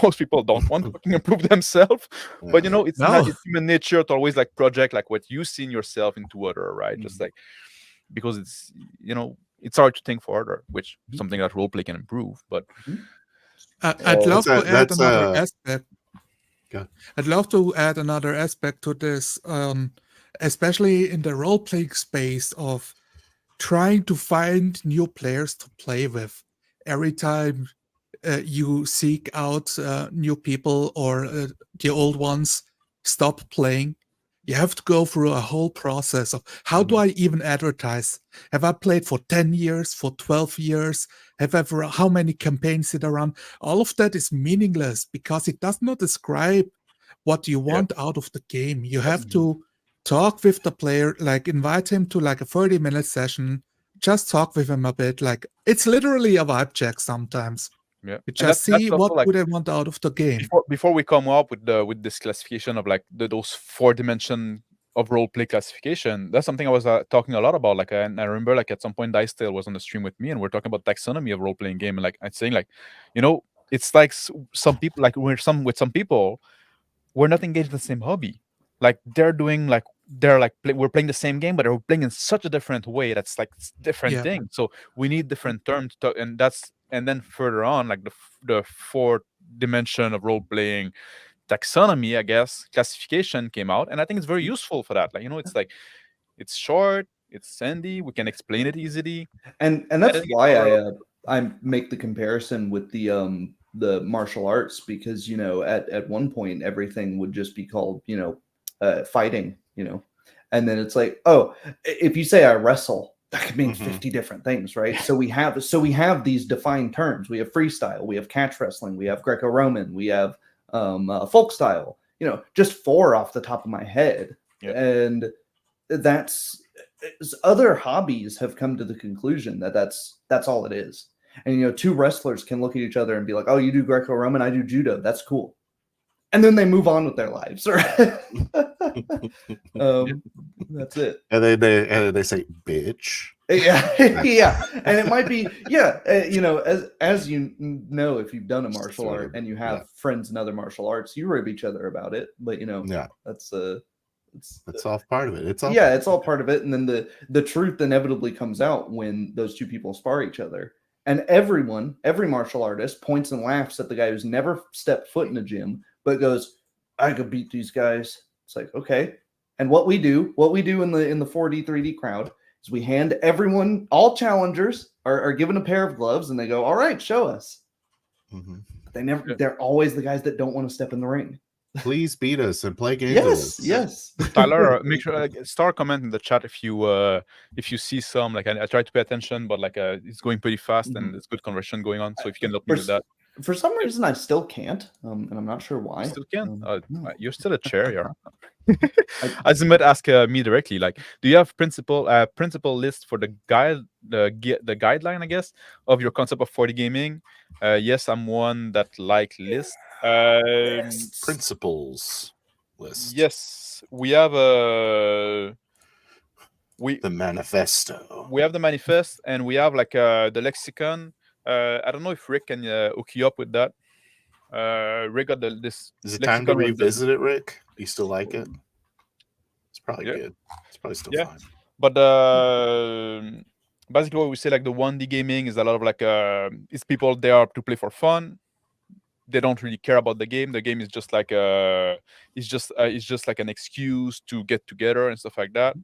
Most people don't want to fucking improve themselves, but it's not, it's human nature to always like project like what you see in yourself into other, right? Just like because it's it's hard to think for other, which something that roleplay can improve. But I'd love to add another aspect. I'd love to add another aspect to this, especially in the role-playing space of trying to find new players to play with. Every time you seek out new people or the old ones stop playing, you have to go through a whole process of how do I even advertise? Have I played for 10 years, for 12 years? How many campaigns did I run? All of that is meaningless because it does not describe what you want out of the game. You have to talk with the player, like invite him to like a 30-minute session, just talk with him a bit. Like it's literally a vibe check sometimes. Yeah, you just see what do they want out of the game. Before we come up with this classification of like those 4 dimension of role play classification, that's something I was talking a lot about. Like, I remember like at some point Dice Tale was on the stream with me, and we're talking about taxonomy of role playing game, and like I'm saying like, it's like some people like with some people, we're not engaged in the same hobby. Like we're playing the same game, but they're playing in such a different way. That's like different thing. So we need different terms to, and then further on, like the 4th dimension of role playing taxonomy, I guess, classification came out, and I think it's very useful for that. Like it's like it's short, it's handy, we can explain it easily, and that's why I make the comparison with the martial arts, because at one point everything would just be called fighting, and then it's like, oh, if you say I wrestle, that could mean 50 different things, right? So we have these defined terms. We have freestyle, we have catch wrestling, we have Greco-Roman, we have folk style, just 4 off the top of my head. And that's other hobbies have come to the conclusion that's all it is. And 2 wrestlers can look at each other and be like, oh, you do Greco-Roman, I do judo, that's cool. and then they move on with their lives. Right? That's it. And then they say, "Bitch." Yeah, yeah, and it might be as you know, if you've done a martial Sort art of, and you have yeah. friends in other martial arts, you rib each other about it. But Yeah, that's that's all part of it. It's all it's all part of it. And then the truth inevitably comes out when those two people spar each other. And every martial artist points and laughs at the guy who's never stepped foot in a gym, but goes, "I could beat these guys." It's like, okay. And what we do in the 4D 3D crowd is we hand everyone, all challengers are given a pair of gloves, and they go, "All right, show us." Mhm. They're always the guys that don't want to step in the ring. Please beat us and play games with us. Yes. Tyler, make sure start comment in the chat if you see some, like I try to pay attention, but like it's going pretty fast and there's good conversation going on. So if you can help me with that. For some reason, I still can't, and I'm not sure why. You still can. No. You're still a chair. As you might ask me directly, like, do you have principle list for the guideline, I guess, of your concept of 4D gaming? Yes, I'm one that like lists. Principles list. Yes, we have the manifesto. We have the manifest, and we have like the lexicon. I don't know if Rick can hook you up with that. Rick got this. Is it time to revisit it, Rick? Do you still like it? It's probably good. It's probably still fine. But basically, what we say, like the 1D gaming is a lot of like it's people there to play for fun. They don't really care about the game. The game is just like it's just like an excuse to get together and stuff like that.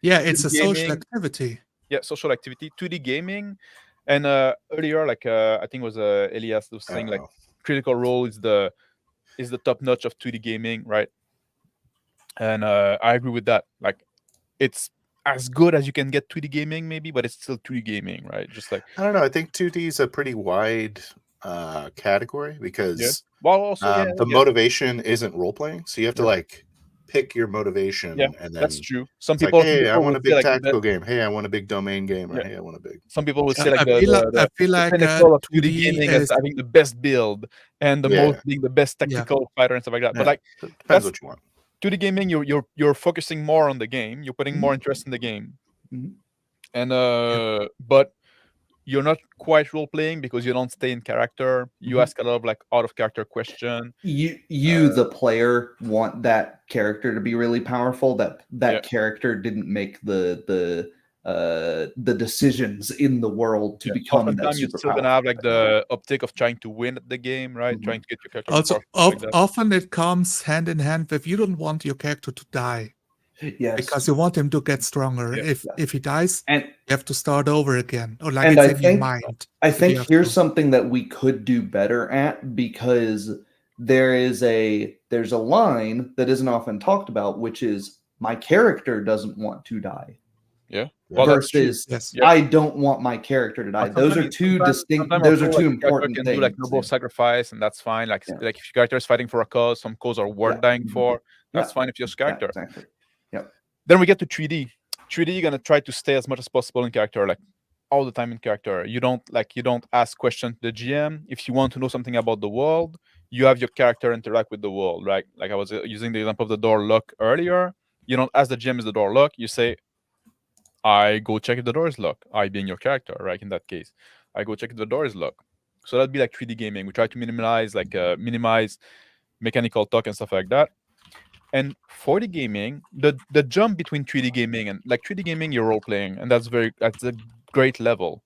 Yeah, it's a social activity. Yeah, social activity. 2D gaming, and earlier, like I think it was Elias was saying, like Critical Role is the top notch of 2D gaming, right? And I agree with that. Like, it's as good as you can get 2D gaming, maybe, but it's still 2D gaming, right? Just like, I don't know. I think 2D is a pretty wide category because the motivation isn't role playing, so you have to like pick your motivation. Yeah, and then that's true. Some people, like, hey, I want a big tactical game. Hey, I want a big domain game. Or hey, I want a big. Some people would say like I feel like 2D gaming is having the best build and the most being the best tactical fighter and stuff like that. But like, depends what you want. 2D gaming, you're focusing more on the game. You're putting more interest in the game, and but you're not quite role playing because you don't stay in character. You ask a lot of like out of character question. You the player want that character to be really powerful. That character didn't make the decisions in the world to become that super you're still gonna have like the optic of trying to win at the game, right? Trying to get your character. Also, often it comes hand in hand if you don't want your character to die. Yes. Because you want him to get stronger. If he dies, and you have to start over again. Or like and it's in your mind. I think here's something that we could do better at, because there's a line that isn't often talked about, which is my character doesn't want to die. Yeah. Versus I don't want my character to die. Those are two distinct. Those are two important things. Do like noble sacrifice, and that's fine. Like if your character is fighting for a cause, some cause or worth dying for, that's fine if you're your character. Exactly. Yep. Then we get to 3D. 3D, you're gonna try to stay as much as possible in character, like all the time in character. You don't ask questions to the GM. If you want to know something about the world, you have your character interact with the world, right? Like I was using the example of the door lock earlier. You don't ask the GM, is the door locked? You say, I go check if the door is locked. I being your character, right? In that case, I go check if the door is locked. So that'd be like 3D gaming. We try to minimize mechanical talk and stuff like that. And 4D gaming, the jump between 3D gaming and like 3D gaming, you're role playing, and that's a great level.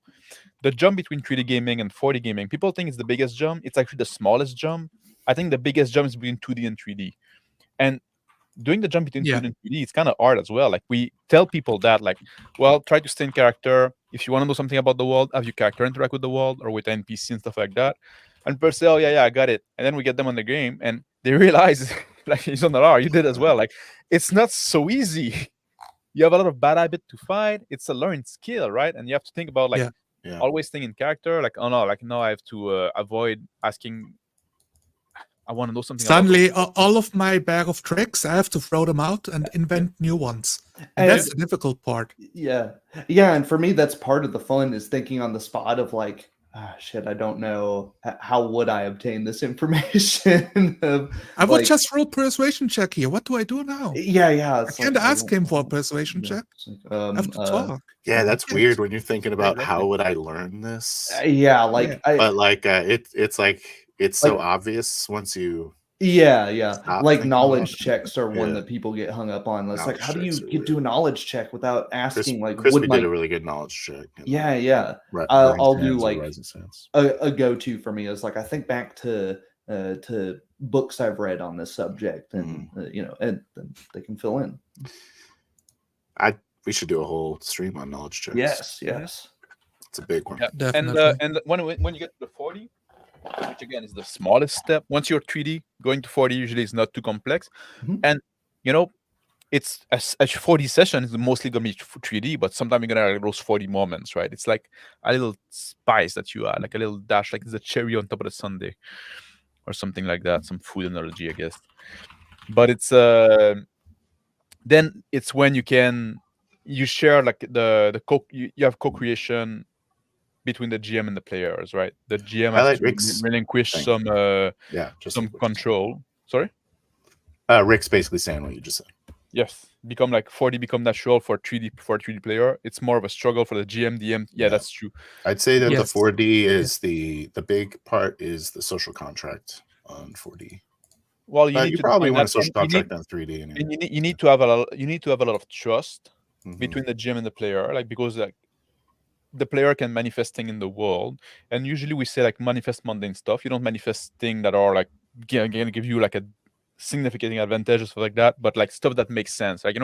The jump between 3D gaming and 4D gaming, people think it's the biggest jump. It's actually the smallest jump. I think the biggest jump is between 2D and 3D. And doing the jump between 2D and 3D, it's kind of hard as well. Like we tell people that, like, well, try to stay in character. If you want to know something about the world, have your character interact with the world or with NPC and stuff like that. And people say, oh yeah, I got it. And then we get them on the game and they realize, like he's on the R, you did as well. Like it's not so easy. You have a lot of bad habit to fight. It's a learned skill, right? And you have to think about like always staying in character. Like, oh no, like no, I have to avoid asking. I want to know something. Suddenly, all of my bag of tricks, I have to throw them out and invent new ones. And that's the difficult part. Yeah. And for me, that's part of the fun, is thinking on the spot of like, shit, I don't know. How would I obtain this information? I would just roll persuasion check here. What do I do now? Yeah. I can't ask him for a persuasion check. I have to talk. Yeah, that's Okay. weird when you're thinking about exactly. how would I learn this. Yeah, like But like it's like it's so obvious once you yeah. stop Like thinking knowledge about it. checks are one Yeah. that people get hung up on. It's like, Knowledge how do you checks are get do a weird. knowledge check without asking? Like, Crispy would my did a really good knowledge check. yeah. Burning I'll do Sands or like Rising Sands. a go-to for me is like I think back to books I've read on this subject, and and then they can fill in. We should do a whole stream on knowledge checks. Yes. It's a big one. Yeah. Definitely. And when you get to the 40, which again is the smallest step, once you're 3D, going to 40 usually is not too complex. Mhm. And it's a 40 session is mostly gonna be 3D, but sometimes you're gonna have those 40 moments, right? It's like a little spice that you add, like a little dash, like it's a cherry on top of the sundae, or something like that. Some food analogy, I guess. But it's then it's when you share like you have co-creation between the GM and the players, right? The GM has to relinquish some control. Sorry? Rick's basically saying what you just said. Yes, 40 become natural for 3D player. It's more of a struggle for the GM, DM. Yeah, that's true. I'd say that the 4D is the big part is the social contract on 4D. Well, you probably want a social contract on 3D, anyway. And you need to have a lot of trust between the GM and the player, like because like the player can manifest things in the world, and usually we say like manifest mundane stuff. You don't manifest things that are like gonna give you like a significant advantage or stuff like that, but like stuff that makes sense. Like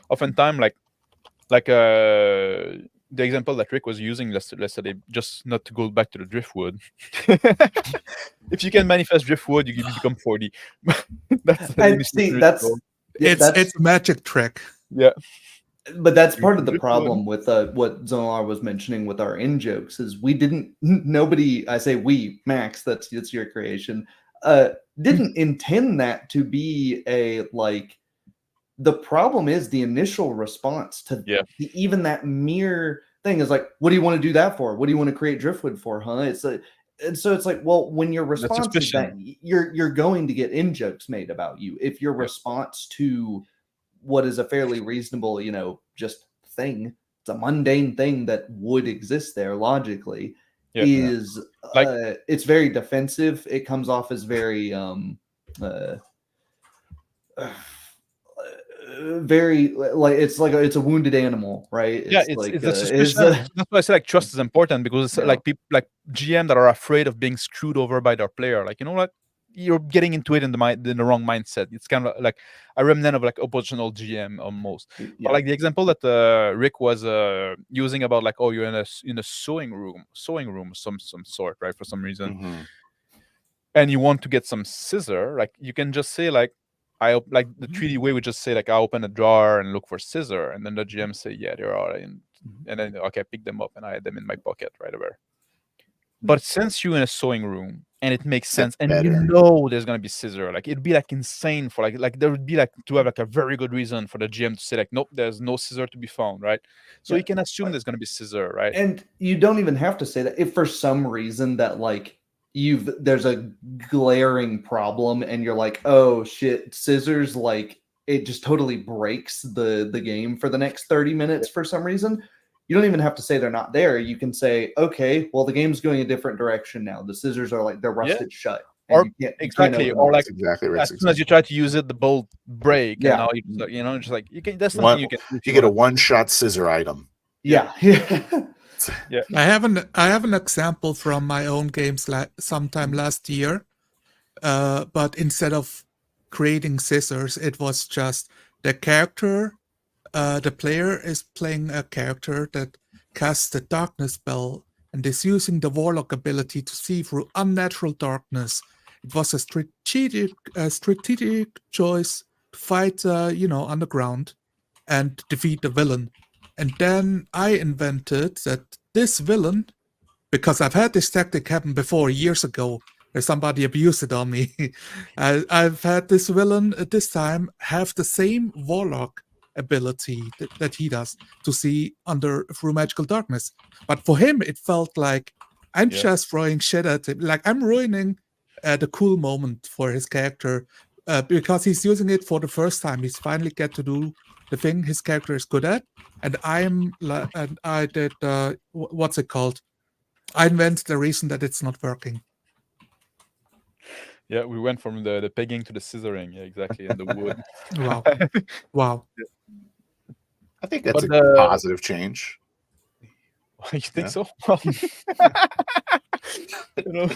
oftentimes like the example that Rick was using yesterday, just not to go back to the driftwood. If you can manifest driftwood, you become 40. That's it's a magic trick. Yeah. But that's part of the problem with what Zonar was mentioning with our in jokes is nobody, I say we, Max, that's your creation, didn't intend that to be a like. The problem is the initial response to even that mere thing is like, what do you want to do that for? What do you want to create driftwood for? Huh? And so it's like, well, when your response is that, you're going to get in jokes made about you. If your response to what is a fairly reasonable, just thing, it's a mundane thing that would exist there logically, is like it's very defensive. It comes off as very very like it's a wounded animal, right? It's a suspicion. That's why I say like trust is important, because it's like people like GM that are afraid of being screwed over by their player. Like, what? You're getting into it in the wrong mindset. It's kind of like a remnant of like oppositional GM almost. But like the example that Rick was using about like, oh, you're in a sewing room of some sort, right? For some reason, and you want to get some scissor, like you can just say like, like the 3D way would just say like, I open a drawer and look for scissor, and then the GM say, yeah, there are, and then okay, I pick them up and I had them in my pocket right over. But since you're in a sewing room and it makes sense, and there's gonna be scissor, like it'd be like insane for like there would be like to have like a very good reason for the GM to say like, nope, there's no scissor to be found, right? So you can assume there's gonna be scissor, right? And you don't even have to say that if for some reason that like there's a glaring problem and you're like, oh shit, scissors, like it just totally breaks the game for the next 30 minutes for some reason. You don't even have to say they're not there. You can say, okay, well, the game's going a different direction now. The scissors are like, they're rusted shut. Or exactly, or like as soon as you try to use it, the bolt break. Yeah. And now just like you can. That's something you can. You get a one-shot scissor item. Yeah. Yeah. I have an example from my own games sometime last year, but instead of creating scissors, it was just the character. The player is playing a character that casts the darkness spell and is using the warlock ability to see through unnatural darkness. It was a strategic choice to fight, underground and defeat the villain. And then I invented that this villain, because I've had this tactic happen before years ago, where somebody abused it on me. I've had this villain at this time have the same warlock ability that he does to see through magical darkness. But for him, it felt like I'm Yeah. just throwing shit at him. Like I'm ruining the cool moment for his character because he's using it for the first time. He's finally get to do the thing his character is good at, and I did what's it called? I invented the reason that it's not working. Yeah, we went from the pegging to the scissoring. Yeah, exactly, and the wood. Wow, wow. I think that's But a positive change. you think Yeah. so? Well, you know.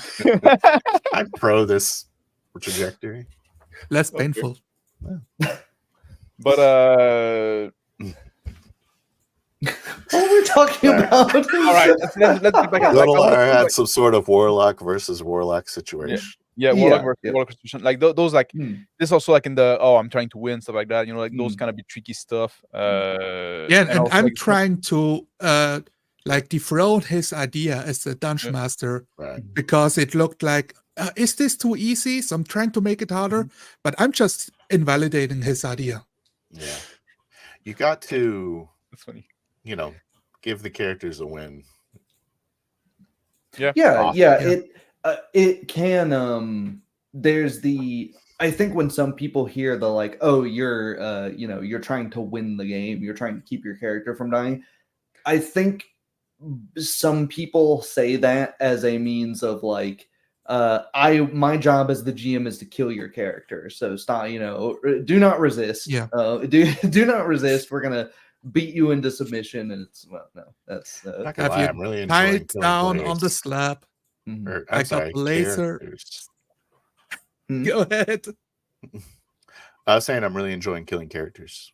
I'm pro this trajectory. Less painful. But What were we talking Right. about? all right, let's get back. Like, I Little wanna R talk had about- some sort of warlock versus warlock situation. yeah, warlock Yeah, versus yeah. warlock situation. Like those, like Hmm. this also like in the I'm trying to win stuff like that. You know, like those Mm. kind of be tricky stuff. Yeah, and also, I'm like, trying to like dethrone his idea as a dungeon master Right. because it looked like is this too easy? So I'm trying to make it harder, but I'm just invalidating his idea. Yeah. You got to, that's funny. give the characters a win. Yeah, Awesome. yeah. It can. There's the. I think when some people hear the like, oh, you're you're trying to win the game, you're trying to keep your character from dying. I think some people say that as a means of like, my job as the GM is to kill your character, so stop, do not resist. Yeah. Do not resist. We're gonna beat you into submission, and it's no, that's Not gonna Have lie, you I'm really enjoying tied killing down players. on the slab? mhm. Or, I I'm got sorry, the laser. characters. Go ahead. I was saying I'm really enjoying killing characters.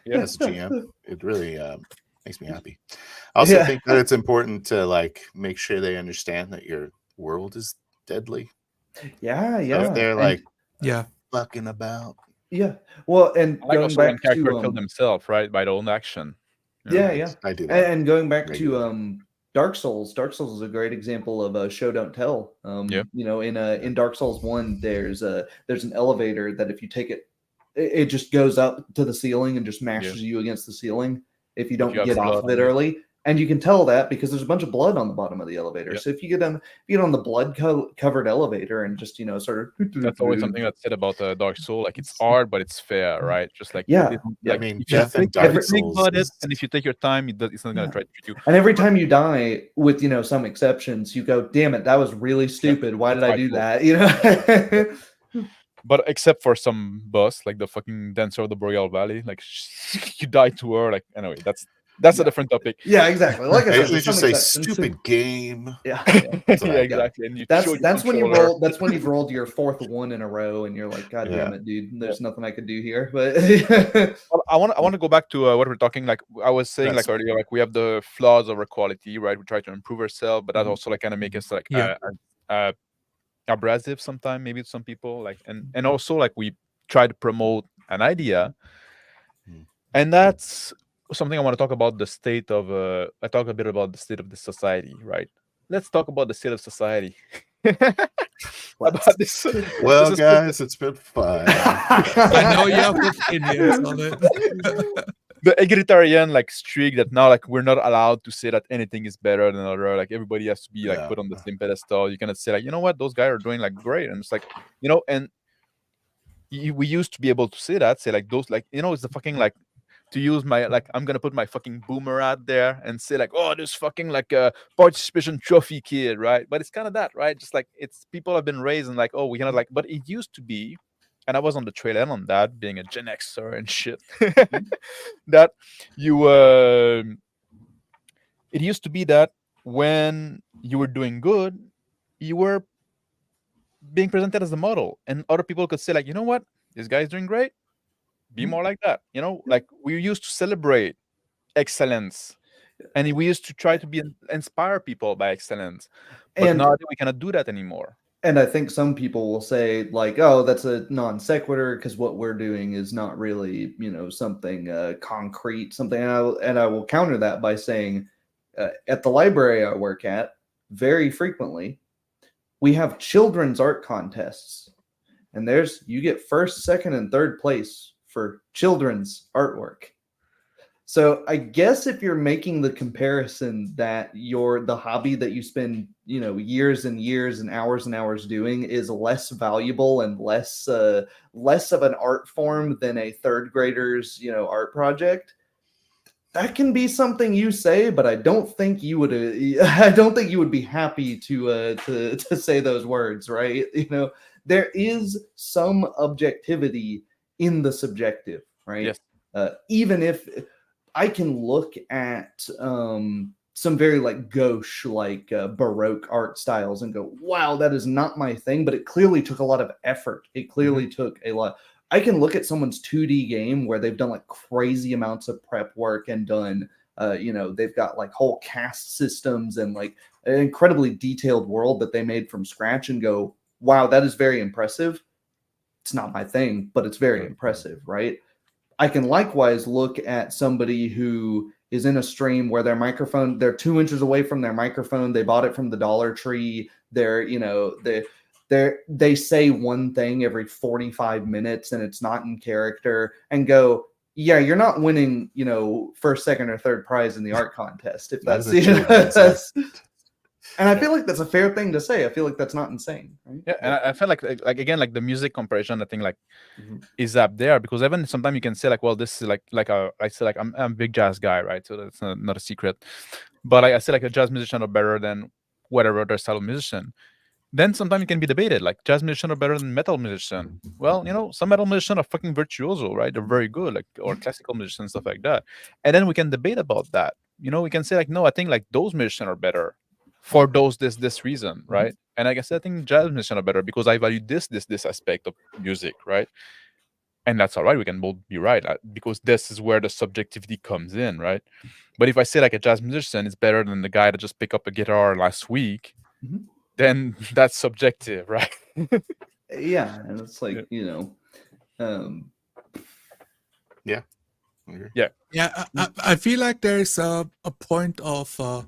Yeah. As a GM, it really makes me happy. I also Yeah. think that it's important to like make sure they understand that your world is deadly. Yeah, So yeah. if they're And- like Yeah. fucking about, yeah. Well, and I like going also when back character to killed himself, right, by their own action. You know? yeah, yeah. I do that. And going back regularly. to Dark Souls is a great example of a show don't tell. Yeah. In Dark Souls 1 there's an elevator that if you take it just goes up to the ceiling and just mashes you against the ceiling if you don't you have get off blood of it on it. early. And you can tell that because there's a bunch of blood on the bottom of the elevator. Yeah. So if you get on the blood covered elevator and just sort of That's always something that's said about Dark Soul. Like it's hard, but it's fair, right? Just like Yeah. they don't- I like, mean, if you death in think Dark think Souls about it, is- and if you take your time, it's not gonna Yeah. try to treat you. And every time you die, with some exceptions, you go, "Damn it, that was really stupid. Why did I do that?" But except for some boss, like the fucking Dancer of the Boreal Valley, like you die to her. Like anyway, that's a different topic. Yeah, exactly. Like I I said, usually there's just some say exceptions. stupid game. Yeah, Yeah, what I- exactly. And you that's show your when you controller. roll. That's when you've rolled your fourth one in a row, and you're like, "God damn Yeah. it, dude! There's nothing I could do here." But Well, I want to go back to what we're talking. Like I was saying, That's- like earlier, like we have the flaws of our quality, right? We try to improve ourselves, but that Mhm. also like kind of make us like Yeah. abrasive sometimes, maybe to some people. Like and also like we try to promote an idea, Mhm. and that's something I want to talk about. The state of I talk a bit about the state of the society, right? Let's talk about the state of society. About this. Well, this is- guys, it's been fun. I know you have opinions on it. the egalitarian like streak that now like we're not allowed to say that anything is better than another. Like everybody has to be like Yeah. put on the same pedestal. You cannot say like, you know what, those guys are doing like great, and it's like, and we used to be able to say that, say like those, like, it's the fucking like, to use my like, I'm gonna put my fucking boomer out there and say like, oh, this fucking like a participation trophy kid, right? But it's kind of that, right? Just like it's people have been raised and like, oh, we cannot like, but it used to be, and I was on the trail end on that, being a Gen Xer and shit, that you it used to be that when you were doing good, you were being presented as a model, and other people could say like, you know what, this guy's doing great, be more like that. Like we used to celebrate excellence, and we used to try to inspire people by excellence, but And- now we cannot do that anymore. And I think some people will say like, "Oh, that's a non sequitur because what we're doing is not really, something concrete, something." And I will counter that by saying, at the library I work at, very frequently, we have children's art contests, and you get first, second, and third place for children's artwork. So I guess if you're making the comparison that the hobby that you spend, years and years and hours doing is less valuable and less of an art form than a third grader's, art project, that can be something you say, but I don't think you would. I don't think you would be happy to say those words, right? There is some objectivity in the subjective, right? Yes. Even if I can look at some very gauche, Baroque art styles and go, wow, that is not my thing, but it clearly took a lot of effort. It clearly took a lot. I can look at someone's 2D game where they've done crazy amounts of prep work and done, they've got whole cast systems and an incredibly detailed world that they made from scratch and go, wow, that is very impressive. It's not my thing, but it's very impressive, right? I can likewise look at somebody who is in a stream where they're 2 inches away from their microphone. They bought it from the Dollar Tree. They say one thing every 45 minutes and it's not in character and go, yeah, you're not winning, first, second, or third prize in the art contest. If that's, and I feel like that's a fair thing to say. I feel like that's not insane. Right? Yeah, and I felt like again, the music comparison, I think is up there, because even sometimes you can say well, this is I say I'm a big jazz guy, right? So that's not a secret. But I say a jazz musician are better than whatever other style of musician. Then sometimes it can be debated, jazz musicians are better than metal musician. Well, some metal musicians are fucking virtuoso, right? They're very good, or classical musicians, stuff like that. And then we can debate about that. We can say no, I think those musicians are better for this reason, right? And I guess I think jazz musicians are better because I value this aspect of music, right? And that's all right. We can both be right, because this is where the subjectivity comes in, right? But if I say a jazz musician is better than the guy that just picked up a guitar last week, then that's subjective, right? Yeah, and it's I feel like there's a point of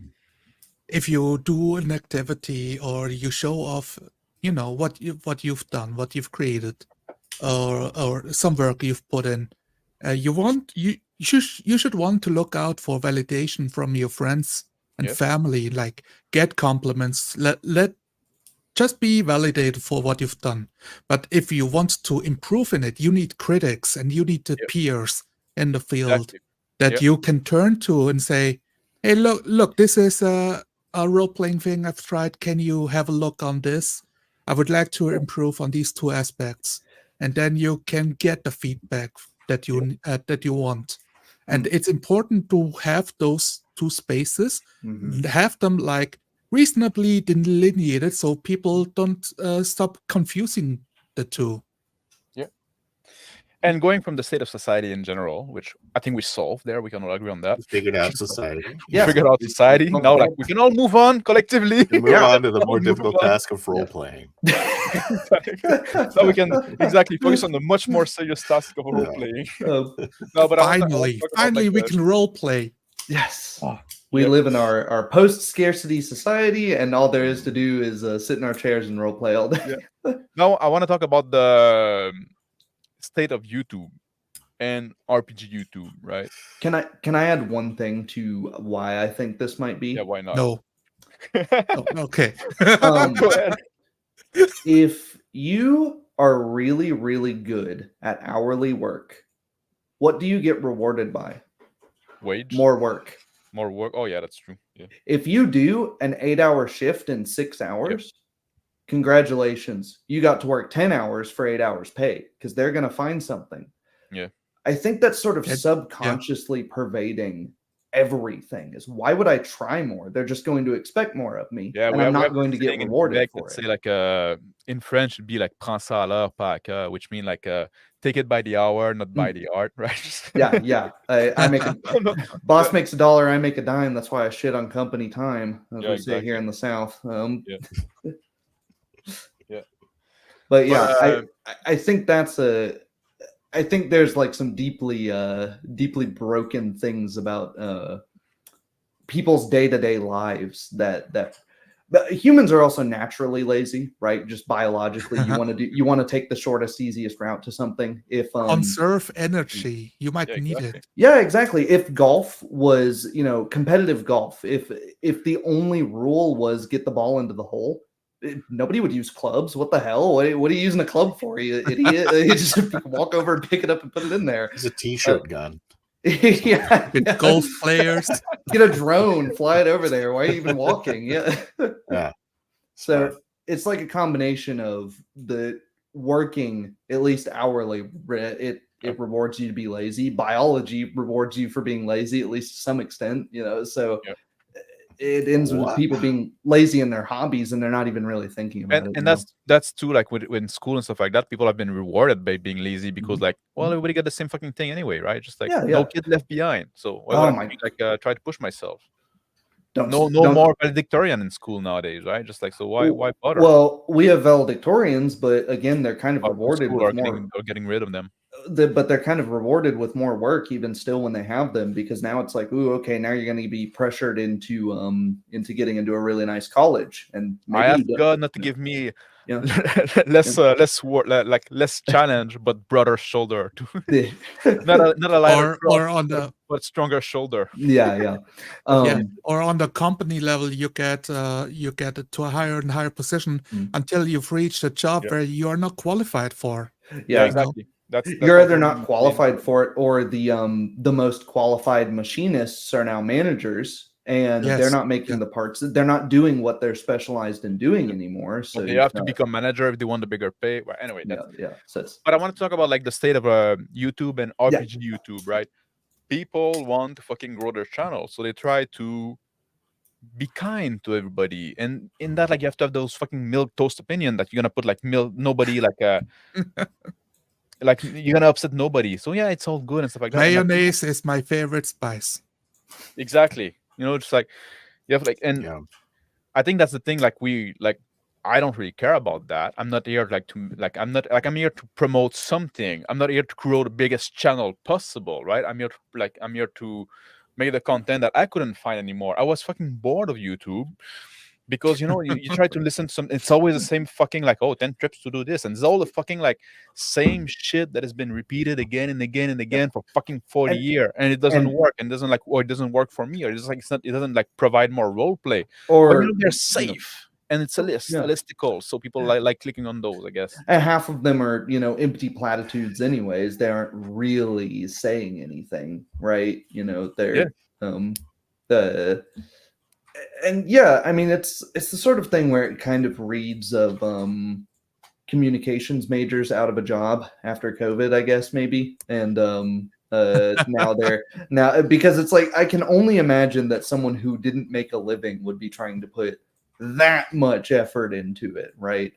if you do an activity or you show off, what you've done, what you've created, or some work you've put in, you should want to look out for validation from your friends and family, get compliments, let just be validated for what you've done. But if you want to improve in it, you need critics and you need the peers in the field that you can turn to and say, hey, look, this is a role-playing thing I've tried. Can you have a look on this? I would like to improve on these two aspects. And then you can get the feedback that you want. And it's important to have those two spaces, have them reasonably delineated so people don't stop confusing the two. Yeah. And going from the state of society in general, which I think we solved there, we can all agree on that. We figured out society. Figured out society. Now, we can all move on collectively. And move on to the more difficult task of role playing. So we can focus on the much more serious task of role playing. No, but finally, we can role play. Yes. We live in our post-scarcity society, and all there is to do is sit in our chairs and role play all day. Now, I want to talk about the state of YouTube and RPG YouTube, right? Can I add one thing to why I think this might be? Yeah, why not? No. Oh, okay. Go ahead. If you are really, really good at hourly work, what do you get rewarded by? Wage? More work. More work? Oh, yeah, that's true. Yeah. If you do an 8-hour shift in 6 hours, congratulations. You got to work 10 hours for 8 hours pay, because they're going to find something. Yeah. I think that's sort of subconsciously pervading everything. Is why would I try more? They're just going to expect more of me. Yeah, and I'm not going to get rewarded for it. Say in French, it'd be prends ça à l'heure, pas à cœur, which means take it by the hour, not by the art, right? Yeah. I make boss makes $1, I make a dime. That's why I shit on company time, as we say here in the South. But yeah, I think that's I think there's some deeply broken things about people's day-to-day lives that But humans are also naturally lazy, right? Just biologically, you want to take the shortest, easiest route to something. If Conserve energy. You might Yeah, need exactly. it. yeah, exactly. If golf was, competitive golf, if the only rule was get the ball into the hole, nobody would use clubs. What the hell? What are you using a club for, you idiot? You just walk over and pick it up and put it in there. It's a t-shirt gun. Yeah, With yeah. golf players. Get a drone, fly it over there. Why are you even walking? Yeah. Yeah. So it's like a combination of the working at least hourly. It rewards you to be lazy. Biology rewards you for being lazy, at least to some extent. So Yep. it ends with What? people being lazy in their hobbies and they're not even really thinking about it. And that's too, like in school and stuff like that, people have been rewarded by being lazy because like, well, everybody got the same fucking thing anyway, right? Just like Yeah, no yeah. kid left behind. So why Oh would my- I like try to push myself? don't No don't- more valedictorian in school nowadays, right? Just like, so why bother? Well, we have valedictorians, but again, they're kind of Our rewarded school with are more. getting rid of them. But they're kind of rewarded with more work even still when they have them, because now it's like, ooh, okay, now you're going to be pressured into getting into a really nice college, and maybe I asked you don't- God not to give me Yeah. less challenge, but broader shoulder to Yeah. not a lighter Or cross, on the but stronger shoulder. yeah. yeah, or on the company level, you get to a higher and higher position until you've reached a job Yeah. where you are not qualified for. Yeah, exactly. That's you're also either not the- qualified for it, or the most qualified machinists are now managers, and Yes, they're not making the parts. They're not doing what they're specialized in doing anymore. So But they you've have to got- become manager if they want the bigger pay. Well, anyway, that's yeah. So it's, but I want to talk about like the state of YouTube and RPG YouTube, right? People want to fucking grow their channel, so they try to be kind to everybody, and in that, like, you have to have those fucking milk toast opinion that you're gonna put like nobody like you're gonna upset nobody. So yeah, it's all good and stuff like that. And, like, Mayonnaise is my favorite spice. exactly, just like you have like, and Yeah. I think that's the thing. Like I don't really care about that. I'm not here I'm here to promote something. I'm not here to grow the biggest channel possible, right? I'm here to make the content that I couldn't find anymore. I was fucking bored of YouTube because you try to listen to some. It's always the same fucking like, 10 trips to do this, and it's all the fucking like same shit that has been repeated again and again and again for fucking 40 years, and it doesn't work, and doesn't like, or it doesn't work for me, or it's like it doesn't like provide more role play, or but they're safe. And it's listicle, so people like clicking on those, I guess. And half of them are, empty platitudes anyways. They aren't really saying anything, right? They're I mean, it's the sort of thing where it kind of reads of communications majors out of a job after COVID, I guess, maybe. And now because it's like, I can only imagine that someone who didn't make a living would be trying to put that much effort into it, right?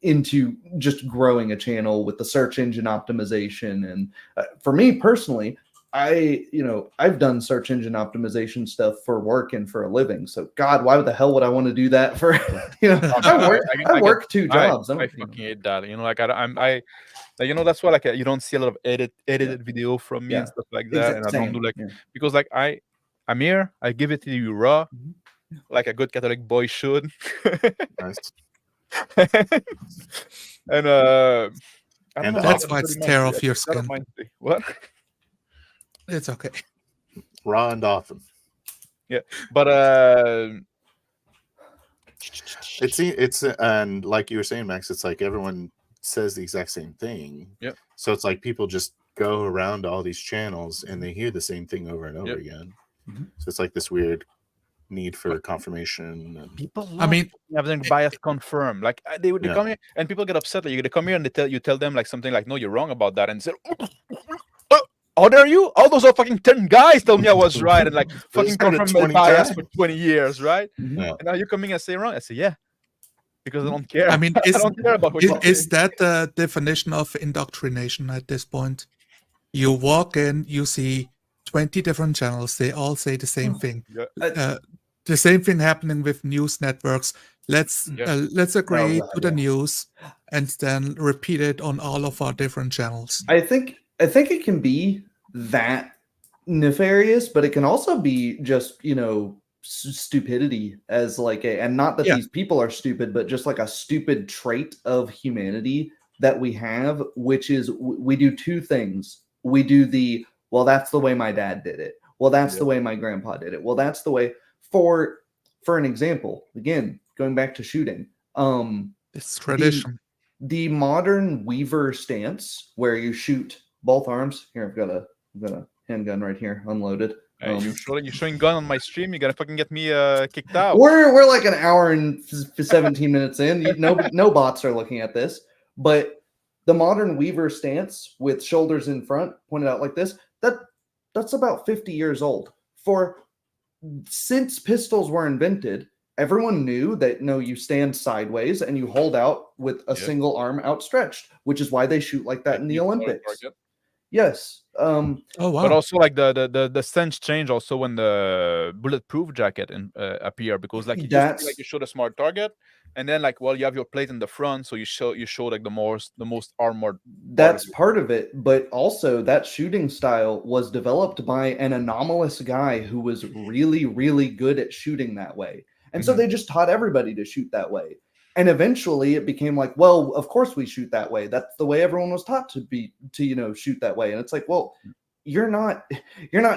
Into just growing a channel with the search engine optimization. And for me personally, I've done search engine optimization stuff for work and for a living. So God, why the hell would I want to do that for, I work two jobs. I fucking hate that. That's why like you don't see a lot of edited video from me and stuff like that. And I don't do like, because like I'm here, I give it to you raw, like a good Catholic boy should. Nice. And I don't know. That's why it's tear off your skin. What? It's okay. Raw and often. Yeah, but it's and like you were saying, Max, it's like everyone says the exact same thing. Yep. So it's like people just go around all these channels and they hear the same thing over and over again. So it's like this weird need for confirmation. And people having bias confirmed. Like they come here and people get upset. Like, they come here and they tell them like something like, no, you're wrong about that, and say, oh, there you? All those are fucking 10 guys told me I was right, and like fucking confirmed my bias for 20 years, right? Yeah. And now you're coming and say wrong. I say, yeah, because I don't care. I mean, I don't care about what is that the definition of indoctrination at this point? You walk in, you see 20 different channels. They all say the same thing. Yeah. The same thing happening with news networks. Let's agree to the news and then repeat it on all of our different channels. I think it can be that nefarious, but it can also be just, stupidity as like and not that Yeah. these people are stupid, but just like a stupid trait of humanity that we have, which is we do two things. We do the, well, that's the way my dad did it. Well, that's the way my grandpa did it. Well, that's the way. For an example, again, going back to shooting, It's tradition. the modern Weaver stance where you shoot both arms. Here, I've got a handgun right here, unloaded. You're showing gun on my stream. You're gonna fucking get me kicked out. We're like an hour and 17 minutes in. No bots are looking at this, but the modern Weaver stance with shoulders in front, pointed out like this, that's about 50 years old. Since pistols were invented, everyone knew that no, you stand sideways and you hold out with a single arm outstretched, which is why they shoot like that in the Olympics. Yes. Oh wow. But also like the stance change also when the bulletproof jacket appear, because like it used to be like you showed a smart target, and then like, well, you have your plate in the front, so you show like the most armored. That's part of it, but also that shooting style was developed by an anomalous guy who was really, really good at shooting that way. And so they just taught everybody to shoot that way. And eventually it became like, well, of course we shoot that way. That's the way everyone was taught to shoot that way. And it's like, well, you're not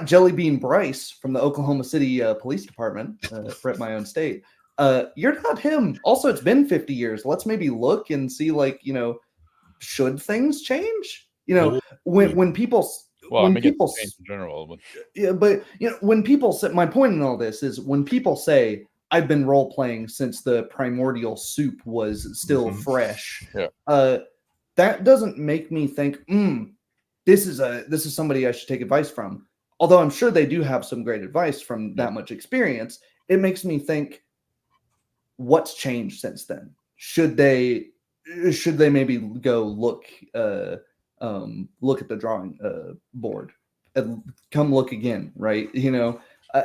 Jelly Bean Bryce from the Oklahoma City Police Department, rep my own state. You're not him. Also, it's been 50 years. Let's maybe look and see, like, should things change? When people change in general, but yeah, but when people say, my point in all this is when people say I've been role playing since the primordial soup was still fresh. Yeah. That doesn't make me think, this is somebody I should take advice from. Although I'm sure they do have some great advice from that much experience. It makes me think, what's changed since then? Should they maybe go look at the drawing board and come look again, right?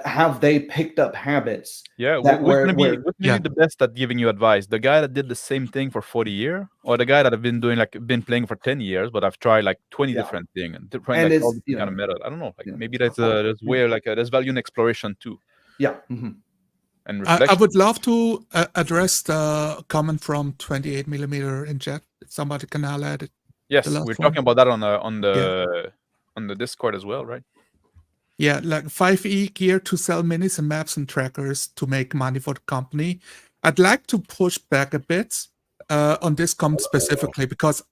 Have they picked up habits? Yeah, who's gonna be the best at giving you advice? The guy that did the same thing for 40 years, or the guy that have been playing for 10 years, but I've tried like 20 different things and trying like all different kind of method. I don't know. Like maybe there's there's value in exploration too. Yeah. And I would love to address the comment from 28mm in chat. If somebody can highlight it. Yes, we're talking about that on the Discord as well, right? Yeah, like 5e gear to sell minis and maps and trackers to make money for the company. I'd like to push back a bit on this comment specifically because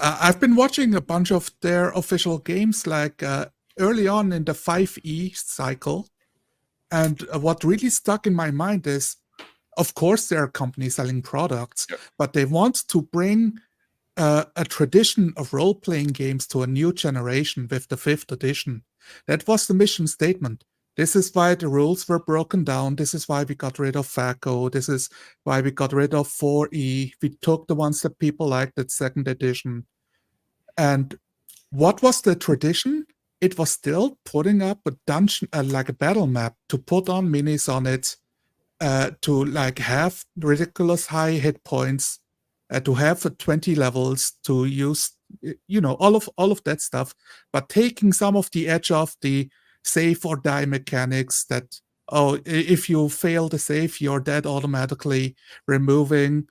I've been watching a bunch of their official games like early on in the 5e cycle. And what really stuck in my mind is, of course, there are companies selling products, but they want to bring a tradition of role-playing games to a new generation with the 5th edition. That was the mission statement. This is why the rules were broken down. This is why we got rid of FACO. This is why we got rid of 4E. We took the ones that people liked at 2nd edition. And what was the tradition? It was still putting up a dungeon, like a battle map, to put on minis on it, to like have ridiculous high hit points, to have 20 levels, to use, all of that stuff, but taking some of the edge off the save or die mechanics that, if you fail the save, you're dead automatically, removing,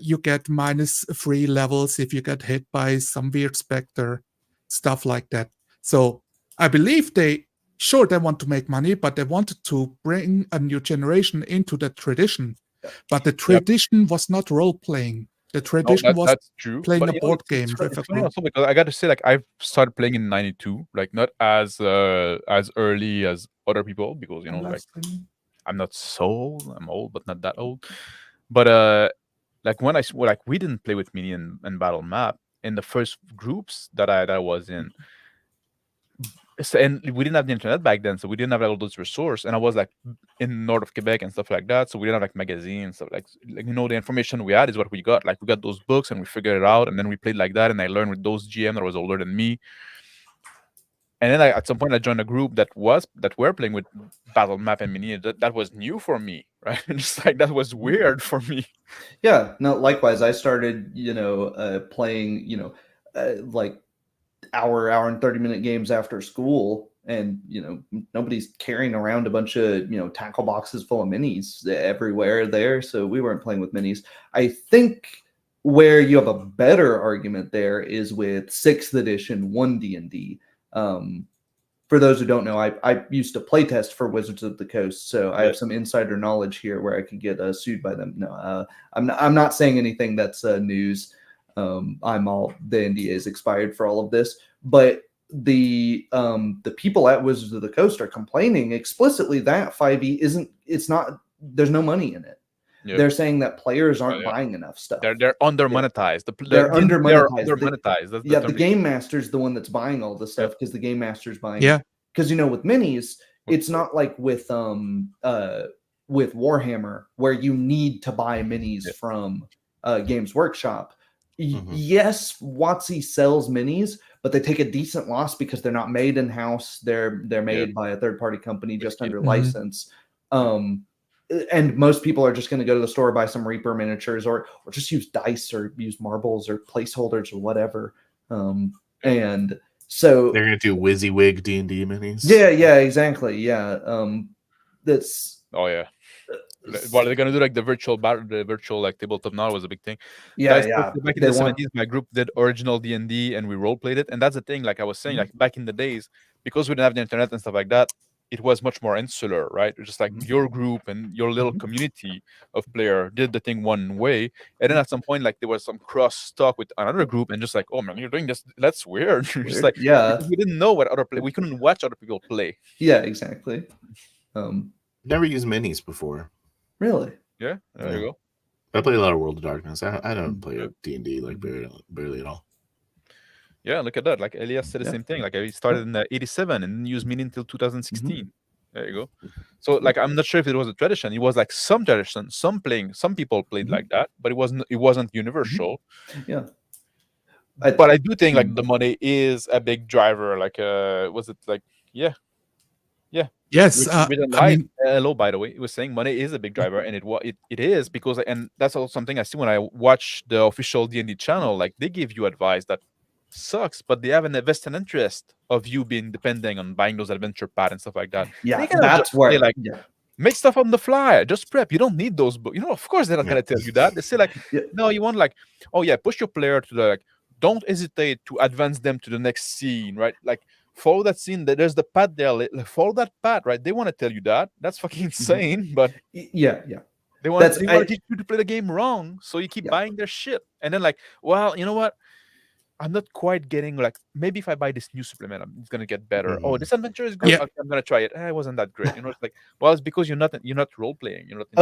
you get -3 levels if you get hit by some weird specter, stuff like that. So I believe they want to make money, but they wanted to bring a new generation into the tradition. But the tradition was not role-playing. The tradition was playing a board game with a group. Also because I got to say, like, I've started playing in '92, like not as early as other people, because like I'm not so old. I'm old, but not that old. But like when we didn't play with mini and battle map in the first groups that I was in. So, and we didn't have the internet back then, so we didn't have all those resources. And I was like in north of Quebec and stuff like that, so we didn't have like magazines. So like the information we had is what we got. Like we got those books and we figured it out, and then we played like that. And I learned with those GM that was older than me. And then at some point I joined a group that were playing with battle map and mini. That was new for me, right? Just like that was weird for me. Yeah. No. Likewise, I started playing like hour and 30-minute games after school And nobody's carrying around a bunch of tackle boxes full of minis everywhere there, so we weren't playing with minis. I think where you have a better argument there is with 6th edition 1D&D. For those who don't know, I used to playtest for Wizards of the Coast, so I have some insider knowledge here where I could get sued by them. No, I'm not saying anything that's news. The NDA is expired for all of this, but the people at Wizards of the Coast are complaining explicitly that 5e there's no money in it. Yep. They're saying that players aren't buying enough stuff. They're under monetized. They're under monetized. The game master's the one that's buying all this stuff because the game master's buying. Yeah. Because with minis, it's not like with Warhammer where you need to buy minis from Games Workshop. Yes, WWII sells minis, but they take a decent loss because they're not made in house. They're made by a third party company just under license. And most people are just going to go to the store, buy some Reaper miniatures, or just use dice or use marbles or placeholders or whatever. And so they're going to do WYSIWYG D&D minis. Yeah, exactly. Yeah. That's. Oh yeah. Well, they're gonna do like the virtual like tabletop now was a big thing. Yeah, Back in the 70s, my group did original D&D and we role played it, and that's the thing. Like I was saying, like back in the days, because we didn't have the internet and stuff like that, it was much more insular, right? Just like your group and your little community of player did the thing one way, and then at some point, like there was some cross talk with another group, and just like, oh man, you're doing this. That's weird. Just like we didn't know what we couldn't watch other people play. Yeah, exactly. Never used minis before. Really? Yeah, there you go. I play a lot of World of Darkness. I don't play D&D like barely at all. Yeah, look at that. Like Elias said the same thing. Like I started in 87 and used mini until 2016. There you go. So like I'm not sure if it was a tradition. It was like some tradition, some people played like that, but it wasn't universal. Yeah. But I do think like the money is a big driver. Like was it like Yes, hello, by the way, it was saying money is a big driver, and it is because, and that's also something I see when I watch the official D&D channel. Like they give you advice that sucks, but they have an vested interest of you being depending on buying those adventure packs and stuff like that. Yeah, that's where make stuff on the fly. Just prep. You don't need those books. Of course they're not gonna tell you that. They say like, no, you want like, oh yeah, push your player to the like. Don't hesitate to advance them to the next scene, right? Like. Follow that scene. There's the path there. Follow that path, right? They want to tell you that. That's fucking insane. But yeah. They want to teach you to play the game wrong, so you keep buying their shit. And then like, well, you know what? I'm not quite getting like maybe if I buy this new supplement, it's gonna get better. Oh, this adventure is good. Yeah. Okay, I'm gonna try it. It wasn't that great. It's like, well, it's because you're not role playing. You're not.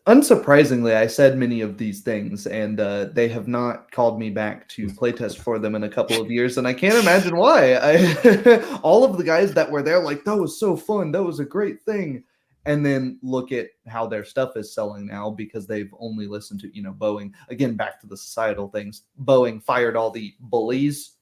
Unsurprisingly, I said many of these things, and they have not called me back to playtest for them in a couple of years, and I can't imagine why. All of the guys that were there, like that was so fun. That was a great thing. And then look at how their stuff is selling now because they've only listened to, Boeing. Again, back to the societal things. Boeing fired all the bullies,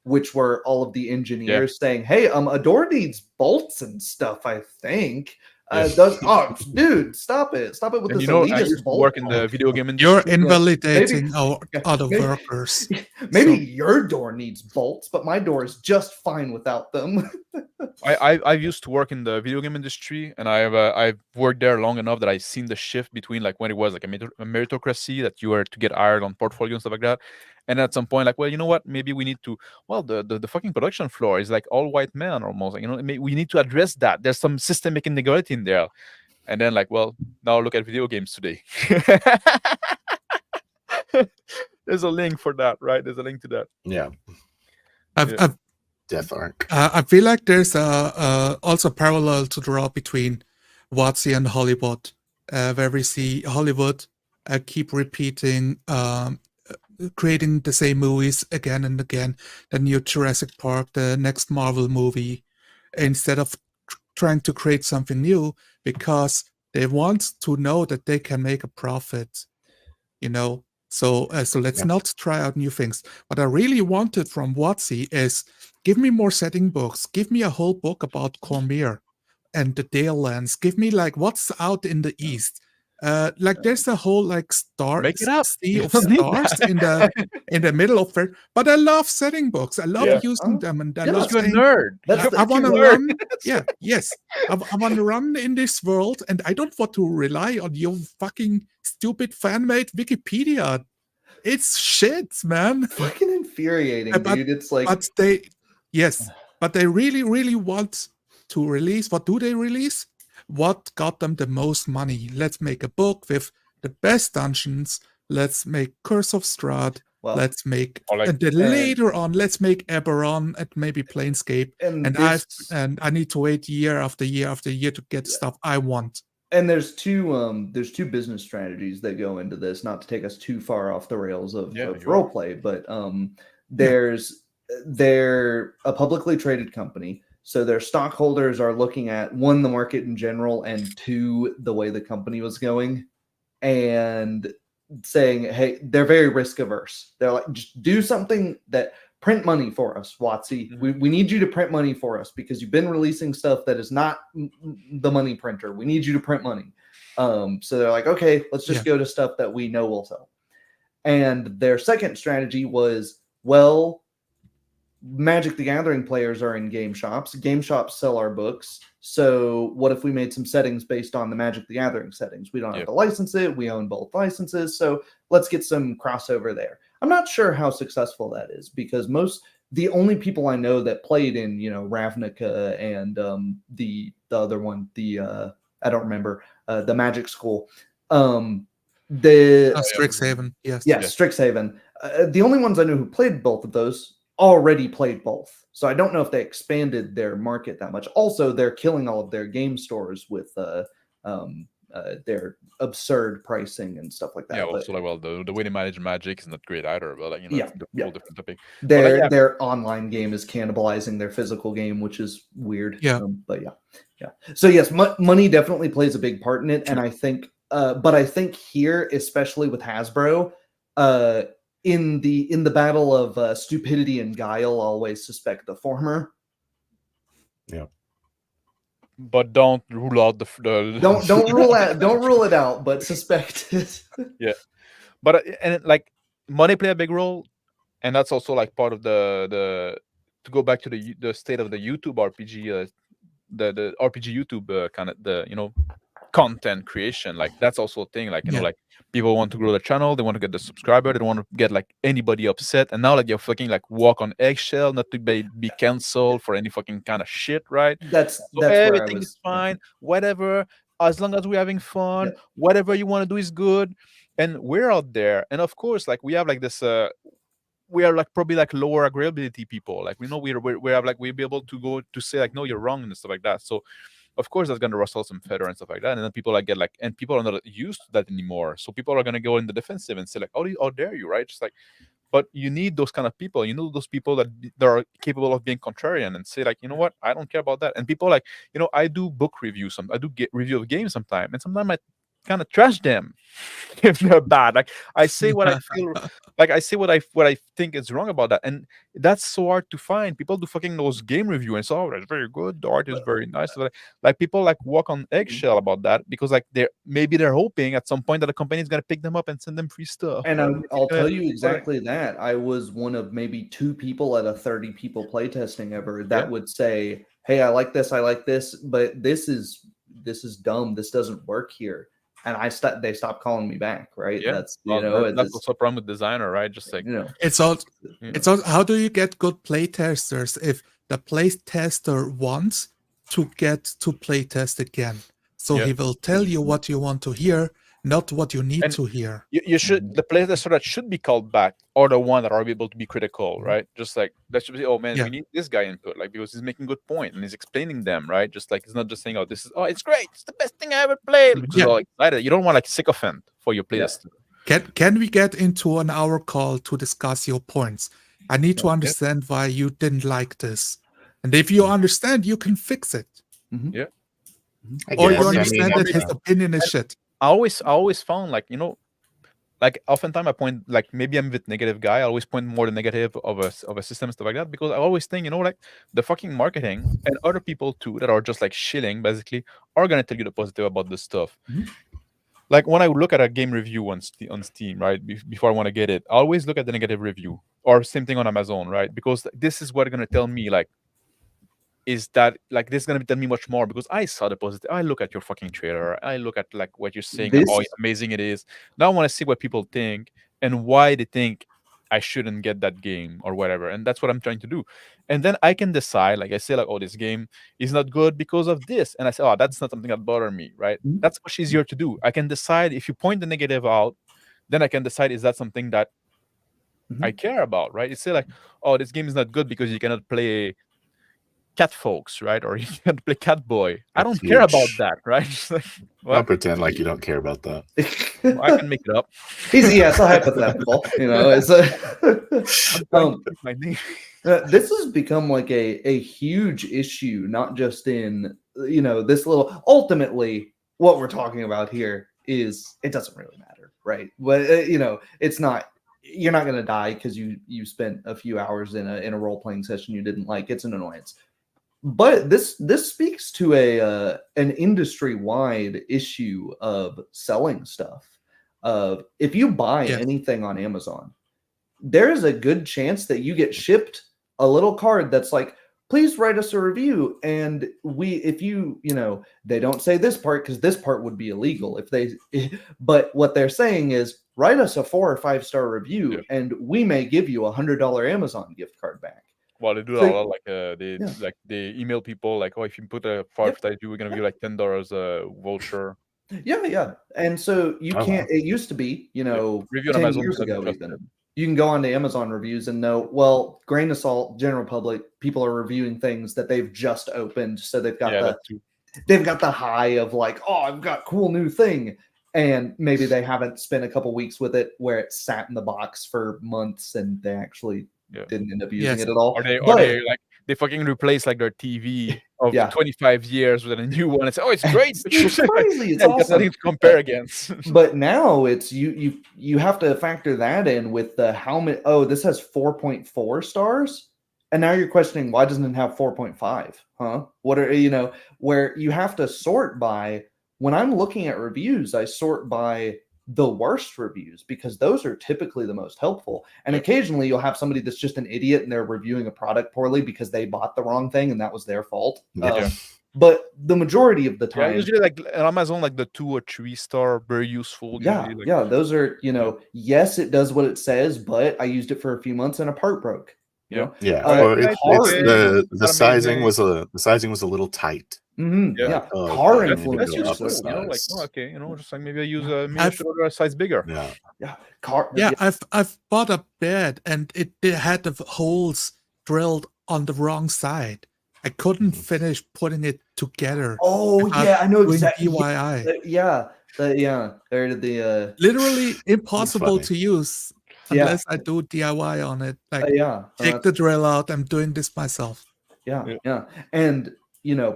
which were all of the engineers saying, hey, a door needs bolts and stuff, I think. Dude, stop it. Stop it with this elitist bolt. Work in the video game industry. You're invalidating our other workers. Maybe your door needs bolts, but my door is just fine without them. I used to work in the video game industry, and I've worked there long enough that I've seen the shift between like when it was like a meritocracy that you were to get hired on portfolio and stuff like that, and at some point like, well, you know what, maybe we need to, well, the fucking production floor is like all white men almost, like, we need to address that. There's some systemic inequality in there, and then like, well, now look at video games today. There's a link for that, right? There's a link to that. Yeah. I've Death Arc. I feel like there's also parallel to draw between WWII and Hollywood, where we see Hollywood keep repeating, creating the same movies again and again. The new Jurassic Park, the next Marvel movie, instead of trying to create something new because they want to know that they can make a profit, So let's not try out new things. What I really wanted from WWII is give me more setting books. Give me a whole book about Cormier and the Dale lands. Give me like what's out in the East. Like there's a whole like Make it up. sea You of don't need stars that. in the middle of it. But I love setting books. I love Yeah. using them, and I Yeah, love Because you're a saying, nerd. That's You're the- I a want to freaking nerd. run. Yeah, yes. I want to run in this world, and I don't want to rely on your fucking stupid fan-made Wikipedia. It's shit, man. fucking infuriating, But dude. It's like but they, yes, but they really, really want to release. What do they release? What got them the most money? Let's make a book with the best dungeons. Let's make Curse of Strahd. well, Let's make, Or like, and then later on, let's make Eberron and maybe Planescape. and And this I need to wait year after year after year to get stuff I want. and there's two business strategies that go into this, not to take us too far off the rails of Yeah, you are. role play, but they're a publicly traded company, so their stockholders are looking at, one, the market in general, and two, the way the company was going, and saying, hey, they're very risk averse. They're like, just do something that print money for us, Watsy. We need you to print money for us because you've been releasing stuff that is not the money printer. We need you to print money. So they're like, okay, let's just go to stuff that we know will sell. And their second strategy was, well, Magic the Gathering players are in game shops. Game shops sell our books. So what if we made some settings based on the Magic the Gathering settings? We don't have to license it. We own both licenses. So let's get some crossover there. I'm not sure how successful that is because the only people I know that played in, Ravnica and the other one, I don't remember, the Magic School. Strixhaven, yes. Yeah, Strixhaven. The only ones I know who played both of those already played both. So I don't know if they expanded their market that much. Also, they're killing all of their game stores with their absurd pricing and stuff like that. Yeah, also like, well, the way they manage Magic is not great either, but like, it's a whole different topic. Their online game is cannibalizing their physical game, which is weird. Yeah. But yeah. So yes, money definitely plays a big part in it, and I think, but I think here, especially with Hasbro, in the battle of stupidity and guile, always suspect the former. Yeah. But don't rule out the don't rule it out, but suspect it. Yeah, but like money play a big role, and that's also like part of the to go back to the state of the YouTube RPG, the RPG YouTube kind of the content creation. Like that's also a thing. Like like people want to grow the channel, they want to get the subscriber, they don't want to get like anybody upset, and now like you're fucking like walk on eggshell, not to be canceled for any fucking kind of shit, right? That's everything is fine, whatever, as long as we're having fun, whatever you want to do is good, and we're out there, and of course, like we have like this. We are like probably like lower agreeability people. Like we know we have like we'll be able to go to say like no, you're wrong and stuff like that. So of course that's gonna rustle some feather and stuff like that, and then people like get like, and people are not used to that anymore. So people are gonna go in the defensive and say like, oh dare you, right? Just like, but you need those kind of people. Those people that are capable of being contrarian and say like, you know what, I don't care about that. And people like, I do book reviews. I do get review of games sometimes, and sometimes I kind of trash them if they're bad. Like I say what I feel, like I say what I think is wrong about that, and that's so hard to find. People do fucking those game review and say, oh, that's very good, the art is very nice. Like people like walk on eggshell about that because like they're hoping at some point that the company is gonna pick them up and send them free stuff. And I'll tell you exactly that. I was one of maybe 2 people at a 30 people playtesting ever that would say, hey, I like this, but this is dumb. This doesn't work here. And they stopped calling me back, right? Yeah, that's that's also a problem with designer, right? Just like it's also how do you get good playtesters if the playtester wants to get to playtest again? So he will tell you what you want to hear, not what you need to hear. You should, the playtester that should be called back are the one that are able to be critical, right? Just like that should be, oh man, we need this guy input, like because he's making good point and he's explaining them, right? Just like it's not just saying, oh, it's great, it's the best thing I ever played. Because all excited. You don't want like sycophant for your playtester. Can we get into an hour call to discuss your points? I need to understand why you didn't like this, and if you understand, you can fix it. Yeah. Or you understand that his opinion is shit. I always found like, like oftentimes I point, like maybe I'm a bit negative guy. I always point more the negative of a system and stuff like that, because I always think, like the fucking marketing and other people too that are just like shilling basically are gonna tell you the positive about this stuff. like when I look at a game review on Steam, right? Before I want to get it, I always look at the negative review, or same thing on Amazon, right? Because this is what going to tell me, like, is that like this is going to tell me much more because I saw the positive. I look at your fucking trailer. I look at like what you're saying, This how amazing it is. Now I want to see what people think and why they think I shouldn't get that game or whatever. And that's what I'm trying to do. And then I can decide, like I say, like, oh, this game is not good because of this. And I say, oh, that's not something that bothers me, right? Mhm. That's much easier to do. I can decide if you point the negative out, then I can decide is that something that I care about, right? You say like, oh, this game is not good because you cannot play cat folks, right? Or you can't play cat boy. I That's don't care about huge. that, right? Just like, Don't what? pretend like you don't care about that. I can make it up. It's a hypothetical, it's a I'm trying to keep my name. this has become like a huge issue, not just in this little. Ultimately, what we're talking about here is it doesn't really matter, right? But it's not. You're not going to die because you spent a few hours in a role playing session you didn't like. It's an annoyance. But this speaks to an industry wide issue of selling stuff. If you buy Yes. anything on Amazon, there is a good chance that you get shipped a little card that's like, please write us a review. And if you they don't say this part because this part would be illegal but what they're saying is write us a 4 or 5 star review and we may give you $100 Amazon gift card back. Well, they do that a lot. Like they email people like, oh, if you put a 5-star review, we're gonna give you like $10 voucher. Yeah. And so you can't. It used to be, Review on 10 Amazon years is not ago, trusted. even you can go on to Amazon reviews and know. Well, grain of salt, general public, people are reviewing things that they've just opened, so they've got the high of like, oh, I've got cool new thing, and maybe they haven't spent a couple weeks with it where it sat in the box for months and they actually didn't end up using it at all. Or they like they fucking replace like their TV of 25 years with a new one and say, oh, it's great. It's crazy. It's awesome. awesome. Nothing to compare against. But now it's you have to factor that in with the how many. Oh, this has 4.4 stars, and now you're questioning why doesn't it have 4.5? Huh? What are where you have to sort by. When I'm looking at reviews, I sort by the worst reviews because those are typically the most helpful. And occasionally you'll have somebody that's just an idiot and they're reviewing a product poorly because they bought the wrong thing and that was their fault. But the majority of the time, usually like on Amazon, like the 2 or 3 star, very useful. Usually, those are yes, it does what it says, but I used it for a few months and a part broke. Or the sizing was a little tight. Car influencers, just like maybe I use a size bigger. I've bought a bed and it had the holes drilled on the wrong side. I couldn't finish putting it together. Oh yeah, I know exactly. DIY. They're the literally impossible to use unless I do DIY on it. Like take the drill out. I'm doing this myself. And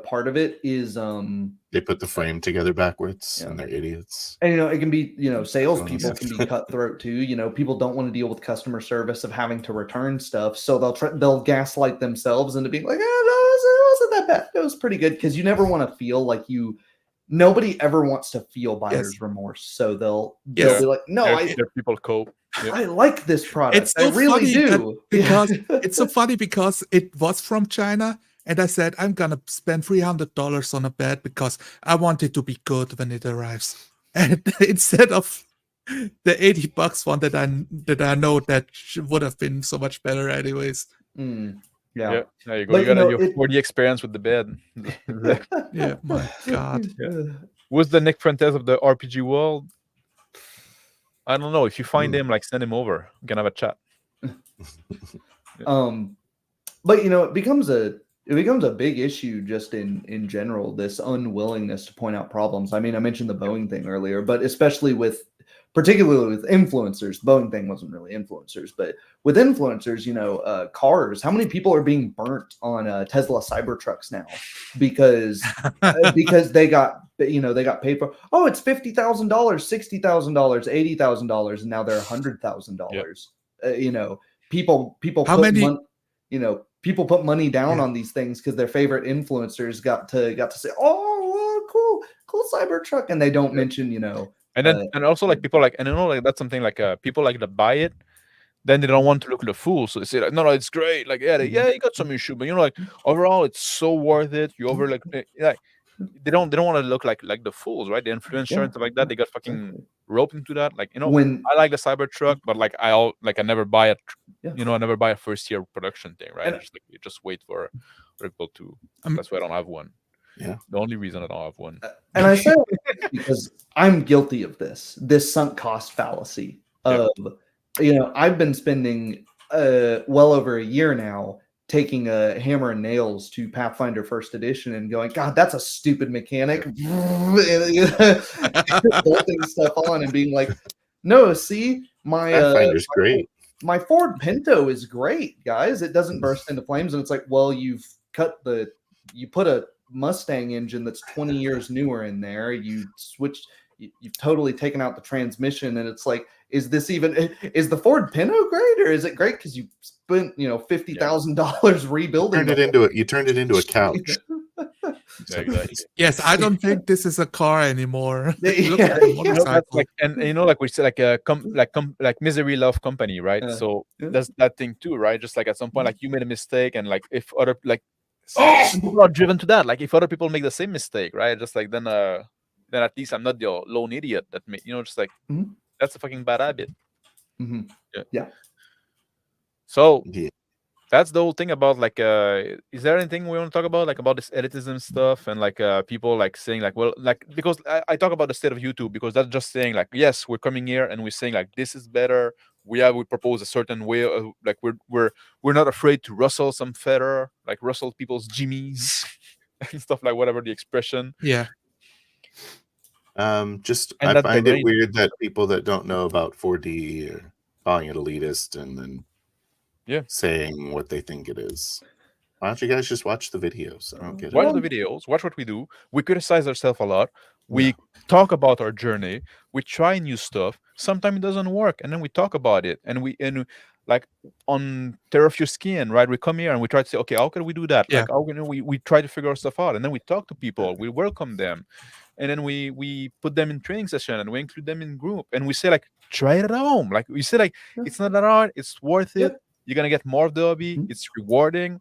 part of it is they put the frame together backwards and they're idiots. And it can be salespeople can be cutthroat too. People don't want to deal with customer service of having to return stuff, so they'll gaslight themselves into being like, oh, no, it wasn't that bad. It was pretty good, because you never want to feel like nobody ever wants to feel buyer's remorse, so they'll be like, no, people cope. I like this product. It's so I really do. Because it's so funny because it was from China. And I said, I'm going to spend $300 on a bed because I want it to be good when it arrives. And instead of the $80 one that I know that would have been so much better anyways. There you go. You got your 4D experience with the bed. Yeah, my God. Who's the Nick Fuentes of the RPG world? I don't know. If you find him, like, send him over. We can have a chat. But it becomes a big issue just in general, this unwillingness to point out problems. I mean, I mentioned the Boeing thing earlier, but particularly with influencers. The Boeing thing wasn't really influencers, but with influencers, cars, how many people are being burnt on Tesla Cybertrucks now because they got paid for, oh, it's $50,000, $60,000, $80,000, and now they're $100,000. People how many people put money down on these things because their favorite influencers got to say, oh, cool Cybertruck, and they don't mention And then and also like people like, and like that's something like people like to buy it, then they don't want to look like a fool, so they say like, no, it's great, like yeah, you got some issue, but like overall it's so worth it. You over like they don't want to look like the fools, right? The influencer and stuff like that, they got fucking roped into that. Like when I like the Cybertruck, but like I never buy it. Yeah. I never buy a first year production thing, right? And- I just you just wait for people to. Um, That's why I don't have one. Yeah. The only reason I don't have one. And I say that because I'm guilty of this sunk cost fallacy of, I've been spending well over a year now taking a hammer and nails to Pathfinder First Edition and going, God, that's a stupid mechanic. Bolting stuff on and being like, no, see, Pathfinder's great. My Ford Pinto is great, guys. It doesn't burst into flames. And it's like, well, you put a Mustang engine that's 20 years newer in there. You've totally taken out the transmission, and it's like, is the Ford Pinto great, or is it great because you spent $50,000 rebuilding? You turned it into a couch. Yeah, exactly. Yes, I don't think this is a car anymore. It looks Yeah, like a yeah. That's motorcycle. like, and like we said, like misery love company, right? So that's that thing too, right? Just like at some point, like you made a mistake, and like if other some people are driven to that, like if other people make the same mistake, right? Just like then at least I'm not the lone idiot that just like that's a fucking bad habit. Mhm. Yeah. Yeah. So Yeah. that's the whole thing about like is there anything we want to talk about, like about this elitism stuff and like people like saying like, well, like, because I talk about the state of YouTube, because that's just saying like, yes, we're coming here and we're saying like this is better, we propose a certain way of, like we're not afraid to rustle some feather, like rustle people's jimmies and stuff, like whatever the expression. Yeah. And I that find the it range- weird that people that don't know about 4D are calling it elitist and then saying what they think it is. Why don't you guys just watch the videos? I don't get watch it. the videos, watch what we do. We criticize ourselves a lot. We talk about our journey. We try new stuff. Sometimes it doesn't work, and then we talk about it. And like on Terror of Your Skin, right? We come here and we try to say, okay, how can we do that? Yeah. Like, how can we try to figure our stuff out, and then we talk to people. We welcome them, and then we put them in training session, and we include them in group, and we say like, try it at home. Like we say like, it's not that hard. It's worth it. You're gonna get more of the hobby. It's rewarding.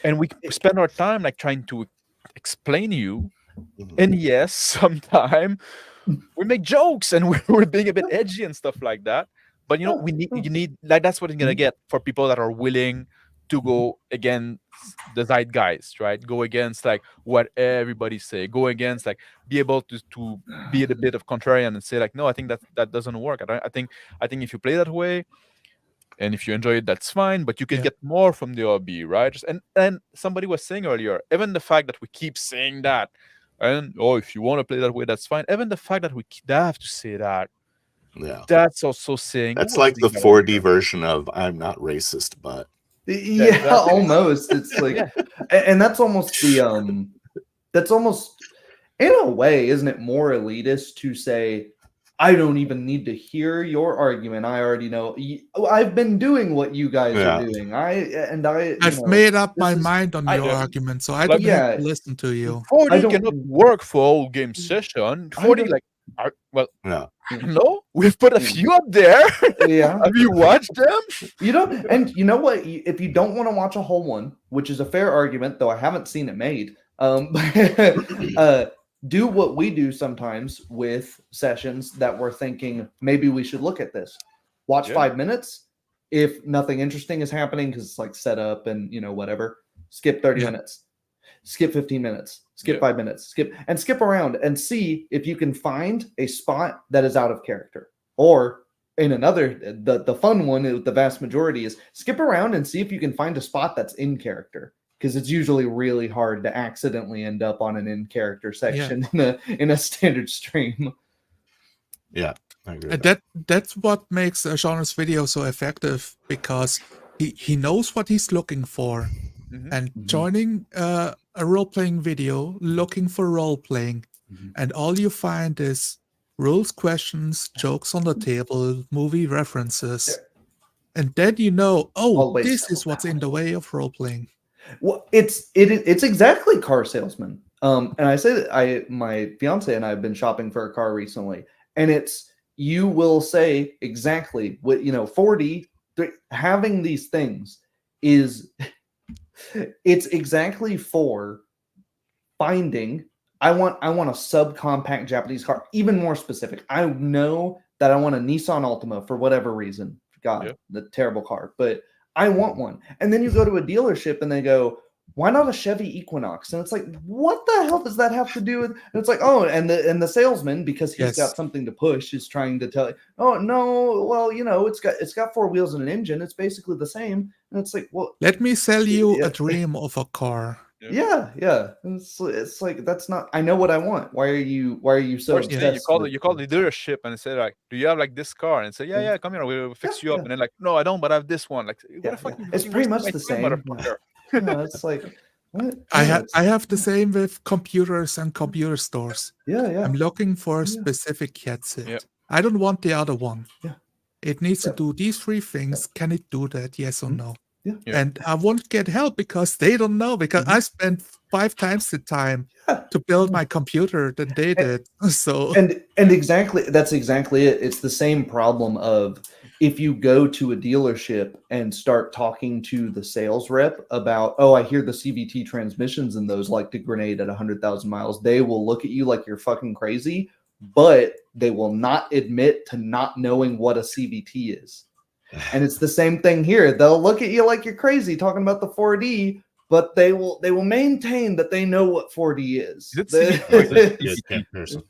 And we spend our time like trying to explain you. And yes, sometimes we make jokes and we're being a bit edgy and stuff like that. But you need like, that's what you're gonna get for people that are willing to go against the zeitgeist, right? Go against like what everybody say. Go against like be able to be a bit of contrarian and say like, no, I think that doesn't work. I think if you play that way, and if you enjoy it, that's fine, but you can get more from the hobby, right? And somebody was saying earlier, even the fact that we keep saying that, and if you want to play that way, that's fine. Even the fact that we have to say that, that's also saying that's like the 4D version of "I'm not racist," but almost. It's like, and that's almost that's almost in a way, isn't it more elitist to say, I don't even need to hear your argument. I already know. I've been doing what you guys are doing. I've made up my mind on your argument, so I don't have to listen to you. 4D cannot work for all game session. 4D no, we've put a few up there. Have you watched them? You don't, and you know what? If you don't want to watch a whole one, which is a fair argument, though I haven't seen it made. Do what we do sometimes with sessions that we're thinking maybe we should look at this. Watch 5 minutes. If nothing interesting is happening because it's like set up and whatever, skip 30 minutes, skip 15 minutes, skip 5 minutes, skip around and see if you can find a spot that is out of character. Or in another, the fun one, the vast majority is skip around and see if you can find a spot that's in character. Because it's usually really hard to accidentally end up on an in-character section in a standard stream. Yeah, I agree. That's what makes Sean's video so effective, because he knows what he's looking for. And joining a role-playing video, looking for role-playing, and all you find is rules, questions, jokes on the table, movie references. And then this is what's in the way of role-playing. Well, it's exactly car salesman. And I say that my fiance and I have been shopping for a car recently, And you will say exactly what 4D having these things is it's exactly for finding. I want a subcompact Japanese car, even more specific. I know that I want a Nissan Altima for whatever reason. God, the terrible car, but I want one. And then you go to a dealership and they go, why not a Chevy Equinox? And it's like, what the hell does that have to do with? And it's like, oh, and the salesman, because he's got something to push, is trying to tell you, oh no, well, it's got 4 wheels and an engine. It's basically the same. And it's like, well, let me sell you a dream of a car. Yeah. It's like, that's not. I know what I want. Why are you so obsessed? You call the dealership and say like, do you have like this car? And say, yeah, come here, we'll fix you up. And then like, no, I don't, but I have this one. Like, what the fuck? It's pretty much the same. It's like, what? I have the same with computers and computer stores. Yeah. I'm looking for a specific headset. Yeah. I don't want the other one. Yeah. It needs to do these 3 things. Can it do that? Yes or no? Yeah. And I won't get help because they don't know, because I spent 5 times the time to build my computer than they did. So and exactly, that's exactly it. It's the same problem of if you go to a dealership and start talking to the sales rep about, oh, I hear the CVT transmissions in those like to grenade at 100,000 miles, they will look at you like you're fucking crazy, but they will not admit to not knowing what a CVT is. And it's the same thing here. They'll look at you like you're crazy talking about the 4D, but they will maintain that they know what 4D is. Is it person.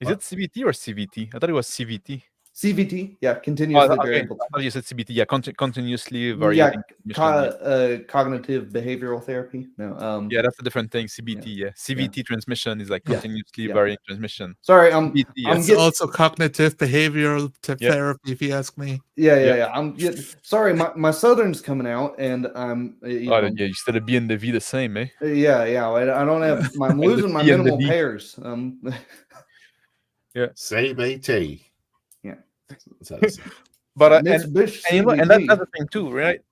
Is it CVT or CVT? I thought it was CVT. CVT, yeah, continuously variable. I thought you said CVT, yeah, continuously varying. Cognitive behavioral therapy. No, yeah, that's a different thing. CBT, yeah. CVT transmission is like continuously varying transmission. Sorry, it's also cognitive behavioral therapy, if you ask me. Yeah. Sorry, my Southern's coming out, and I'm. You still a B and the V the same, eh? Yeah. I don't have. I'm losing my minimal pairs. Yeah. Save AT. Yeah. But and that's the thing too, right?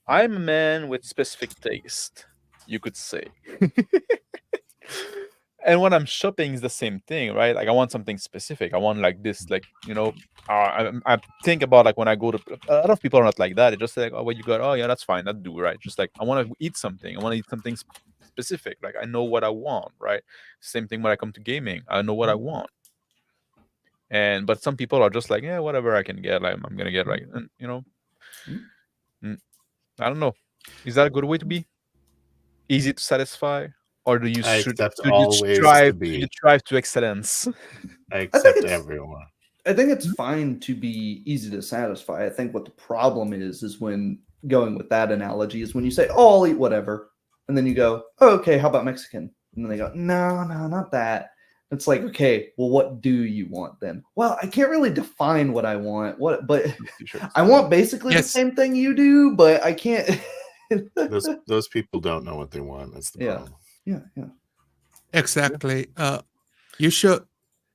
I'm a man with specific taste, you could say. And when I'm shopping, it's the same thing, right? Like I want something specific. I want like this, like I think about like when I go to a lot of people are not like that. They just say, like, oh, what you got? Oh yeah, that's fine, that do right. Just like I want to eat something. I want to eat something specific. Like I know what I want, right? Same thing when I come to gaming. I know what I want. But some people are just like, yeah, whatever I can get, like I'm gonna get, like, I don't know. Is that a good way to be? Easy to satisfy, or do you strive to excellence? I accept everyone. I think it's fine to be easy to satisfy. I think what the problem is when going with that analogy is when you say, oh, I'll eat whatever, and then you go, oh, okay, how about Mexican? And then they go, no, not that. It's like, okay, well, what do you want then? Well, I can't really define what I want. But I want basically the same thing you do, but I can't. those people don't know what they want. That's the problem. Yeah. Exactly. You should,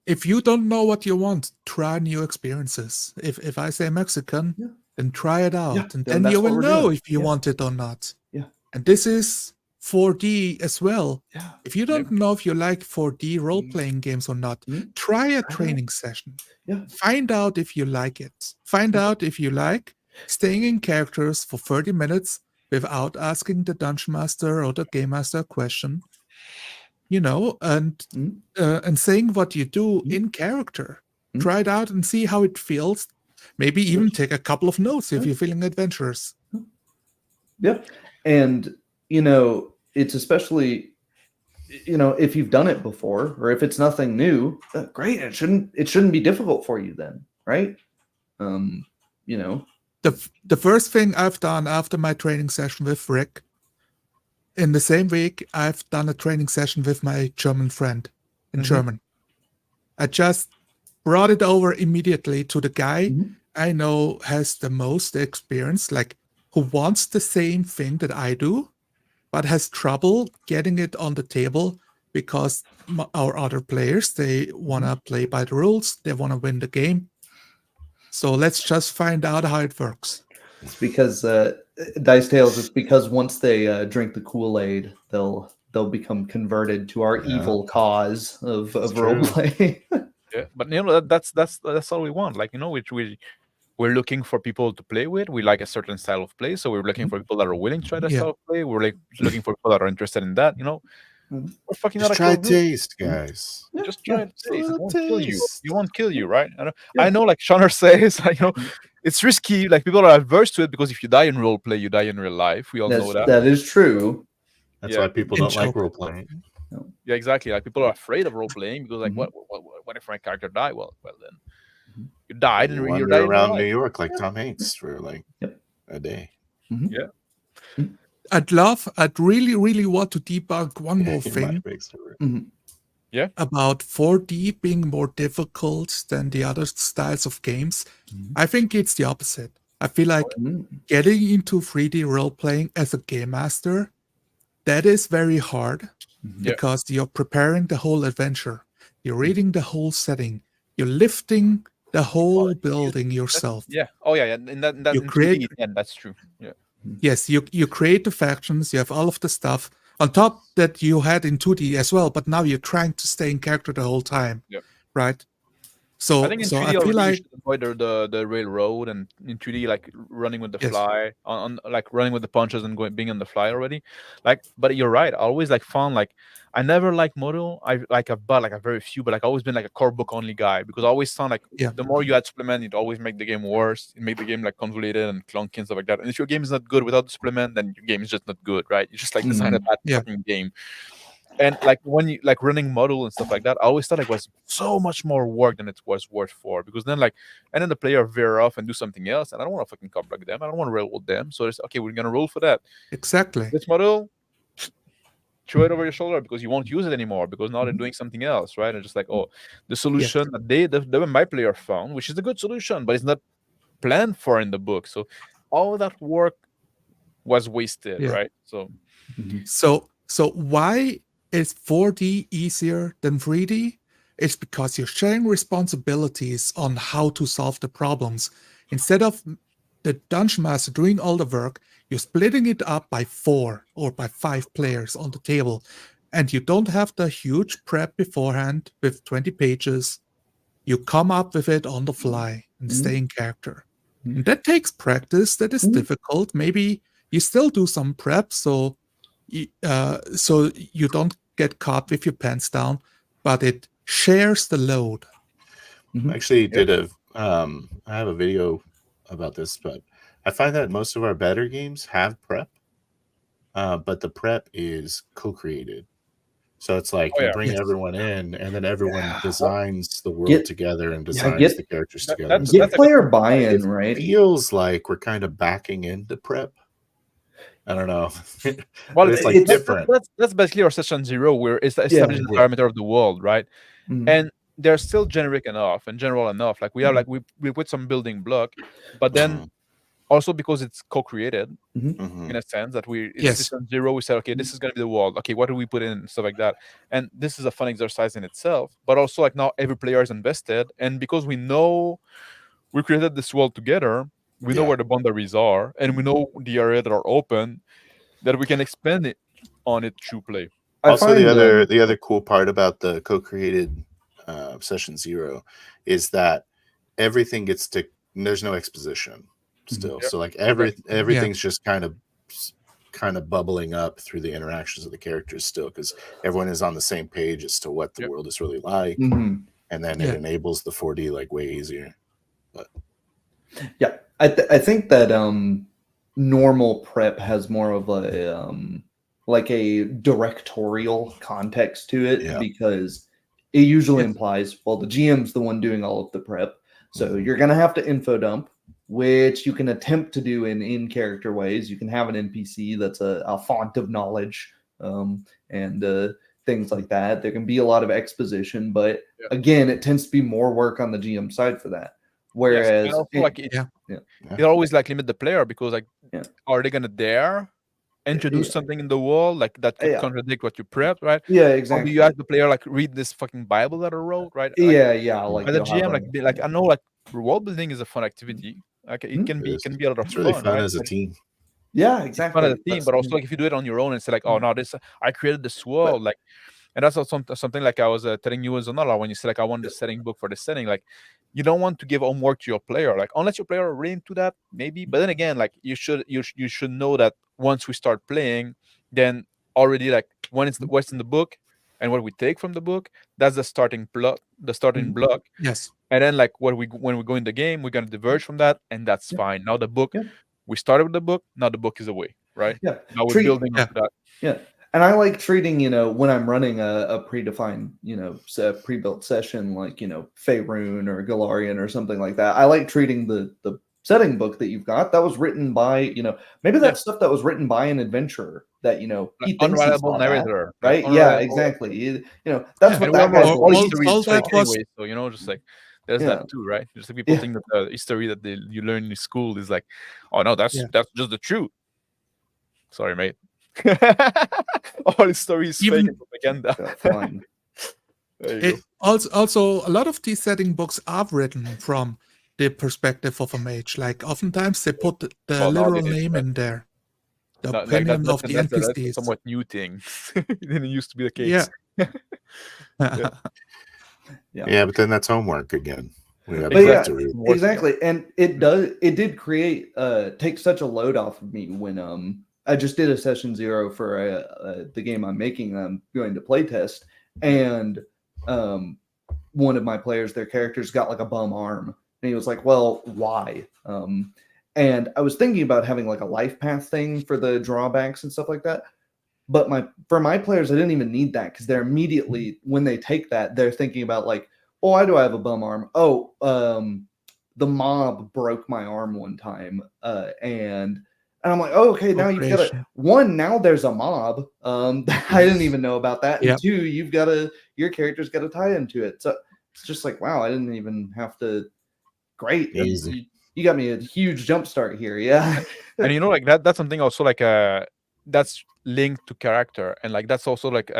if you don't know what you want, try new experiences. If I say Mexican, then try it out, and then you will know if you want it or not. Yeah. And this is 4D as well. Yeah. If you don't know if you like 4D role-playing games or not, try a training session. Yeah. Find out if you like it. Find out if you like staying in characters for 30 minutes without asking the dungeon master or the game master a question, and saying what you do in character. Try it out and see how it feels. Maybe even take a couple of notes if you're feeling adventurous. Yeah. And it's especially, if you've done it before, or if it's nothing new, great. It shouldn't be difficult for you then, right? The first thing I've done after my training session with Rick, in the same week, I've done a training session with my German friend in German. I just brought it over immediately to the guy I know has the most experience, like who wants the same thing that I do, but has trouble getting it on the table because our other players, they want to play by the rules. They want to win the game. So let's just find out how it works. It's because Dice Tales, it's because once they drink the Kool-Aid, they'll they'll become converted to our Yeah. evil cause of true. roleplay. Yeah, but that's all we want. Like, we're looking for people to play with. We like a certain style of play, so we're looking for people that are willing to try that Yeah. style of play. We're like looking for people that are interested in that. Mhm. We're fucking Just not a try closed group. taste, guys. Yeah, Just try yeah. it. Just a Taste. It little won't kill you. taste. It won't kill you, right? Yeah. I know, like Shoner says, it's risky. Like, people are averse to it because if you die in role play, you die in real life. We all know that. That is true. That's Yeah. why people In don't like joke. role playing. Yeah, exactly. Like, people are afraid of role playing because, like, Mhm. what if my character die? Well, then you died and You you're wander dying in real around life. New York like Tom Hanks for like Yep. a day. Yeah. I'd really, really want to debunk one more In my thing big story. Mhm. about 4D being more difficult than the other styles of games. Mhm. I think it's the opposite. I feel like Mhm. getting into 3D role playing as a game master, that is very hard Mhm. Yeah. because you're preparing the whole adventure, you're reading the whole setting, you're lifting the whole building yourself. Yeah. Oh, yeah. And that You in 2D, create- yeah, that's true. Yeah. Yes, you create the factions, you have all of the stuff on top that you had in 2D as well, but now you're trying to stay in character the whole time, Yep. right? So I think in so 3D I feel already you like should avoid the railroad, and in 2D, like running with the Yes. fly like running with the punches and being on the fly already. Like, but you're right. I always like found like I never liked model. I've bought like a very few, but like always been like a core book only guy because I always found like Yeah. the more you add supplement, it always make the game worse. It make the game like convoluted and clunky and stuff like that. And if your game is not good without the supplement, then your game is just not good, right? You just like design a bad Yeah. fucking game. And like when you like running model and stuff like that, I always thought it was so much more work than it was worth for because then then the player veer off and do something else, and I don't want to fucking come back them. I don't want to roll with them. So it's okay. We're gonna roll for that. Exactly. This model, throw it over your shoulder because you won't use it anymore because now they're doing something else, right? And just like, oh, the solution that my player found, which is a good solution, but it's not planned for in the book. So all that work was wasted, Yeah. right? So So why is 4D easier than 3D? It's because you're sharing responsibilities on how to solve the problems. Instead of the dungeon master doing all the work, you're splitting it up by 4 or by 5 players on the table. And you don't have the huge prep beforehand with 20 pages. You come up with it on the fly and stay in character. And that takes practice. That is difficult. Maybe you still do some prep, so you don't get caught with your pants down, but it shares the load. I actually did I have a video about this, but I find that most of our better games have prep, but the prep is co-created. So it's like you bring everyone in, and then everyone designs the world together and designs the characters together. Get player buy-in, right? It feels like we're kind of backing into prep. I don't know. well, it's like different. That's basically our session 0, where it's the established parameter of the world, right? And they're still generic enough and general enough. Like we have like we put some building block, but then also because it's co-created in a sense that system 0, we said, okay, this is gonna be the world. Okay, what do we put in and stuff like that? And this is a fun exercise in itself. But also like now every player is invested, and because we know we created this world together, we know where the boundaries are, and we know the area that are open, that we can expand it on it through play. Also, the other cool part about the co-created session 0 is that everything gets to. There's no exposition still, so like everything's just kind of bubbling up through the interactions of the characters still, because everyone is on the same page as to what the world is really like, and then it enables the 4D like way easier. But I think that normal prep has more of a like a directorial context to it, because it usually implies, well, the GM's the one doing all of the prep, so you're gonna have to info dump, which you can attempt to do in character ways. You can have an NPC that's a font of knowledge, and things like that. There can be a lot of exposition, but again, it tends to be more work on the GM side for that. Whereas it always like limit the player, because like are they gonna dare introduce something in the world like that could contradict what you prepped, right? Yeah, exactly. Or do you ask the player like read this fucking Bible that I wrote, right? Like, like the GM, like I know like world building is a fun activity. Like it can be a lot of it's really fun, fun right? as a team. Yeah, Fun exactly. as a team, That's- but also like if you do it on your own and say like, oh no, this I created this world, like, and that's also something like I was telling you as another when you say like I want the setting book for the setting, like you don't want to give homework to your player, like unless your player are really into that, maybe. But then again, like you should know that once we start playing, then already like when it's what's in the book and what we take from the book, that's the starting plot, the starting block. Yes. And then like when we go in the game, we're gonna diverge from that, and that's fine. Now the book, Yeah. we started with the book. Now the book is away, right? Yeah. Now we're building Yeah. onto that. Yeah. And I like treating, when I'm running a predefined, pre-built session like, Faerun or Galarian or something like that. I like treating the setting book that you've got that was written by, maybe that's stuff that was written by an adventurer that, he Like thinks he unreliable saw that, narrator, right? like Yeah, unreliable- exactly. That's Yeah, what and we that know guy all believes. history all is fake that was- anyway, so just like there's Yeah. that too, right? Just like people Yeah. think that the history that you learn in school is like, oh no, that's Yeah. just the truth. Sorry, mate. All history is fake Even- and propaganda. Got flying. There you It, also, a lot of these setting books are written from the perspective of a mage. Like oftentimes they put the Well, literal nowadays, name right. in there, the go. Like opinion of the that's a NPCs. somewhat new thing. It didn't used to be the Yeah. case. Yeah. Yeah, but then that's homework again. We have But yeah, to read. exactly. And it did create take such a load off of me when I just did a session 0 for the game I'm making. I'm going to play test, and one of my players, their characters got like a bum arm, and he was like, well, why? And I was thinking about having like a life path thing for the drawbacks and stuff like that. But for my players, I didn't even need that because they're immediately, when they take that, they're thinking about like, oh, why do I have a bum arm? Oh, the mob broke my arm one time, and I'm like, oh, okay, now you've got Procreation. now there's a mob. I didn't even know about that. And Yep. 2, your character's got to tie into it. So it's just like, wow, I didn't even have to. Great, Easy. you got me a huge jump start here. Yeah, And like that's something also like that's linked to character, and like that's also like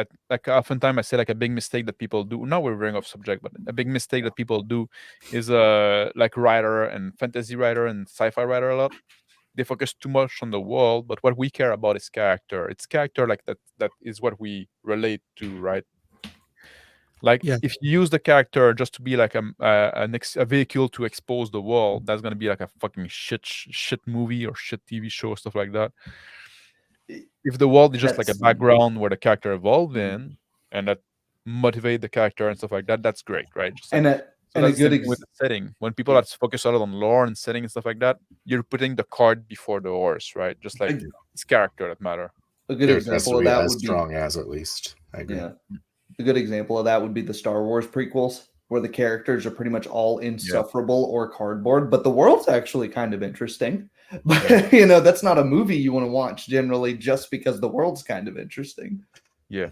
oftentimes I say like a big mistake that people do. Now we're veering off subject, but a big mistake that people do is like writer and fantasy writer and sci-fi writer a lot. They focus too much on the world, but what we care about is character. It's character like that is what we relate to, right? Like Yeah. if you use the character just to be like a vehicle to expose the world, that's gonna be like a fucking shit movie or shit TV show, stuff like that. If the world is just like a That's- background where the character evolved in, and that motivate the character and stuff like that, that's great, right? Just like, and a so and a that's the good same thing with the setting. When people are focused a lot on lore and setting and stuff like that, you're putting the cart before the horse, right? Just like it's character that matter. a good There has example to of be that as would be strong as, at least. I agree. yeah. A good example of that would be the Star Wars prequels, where the characters are pretty much all insufferable or cardboard, but the world's actually kind of interesting. But that's not a movie you want to watch generally, just because the world's kind of interesting. Yeah.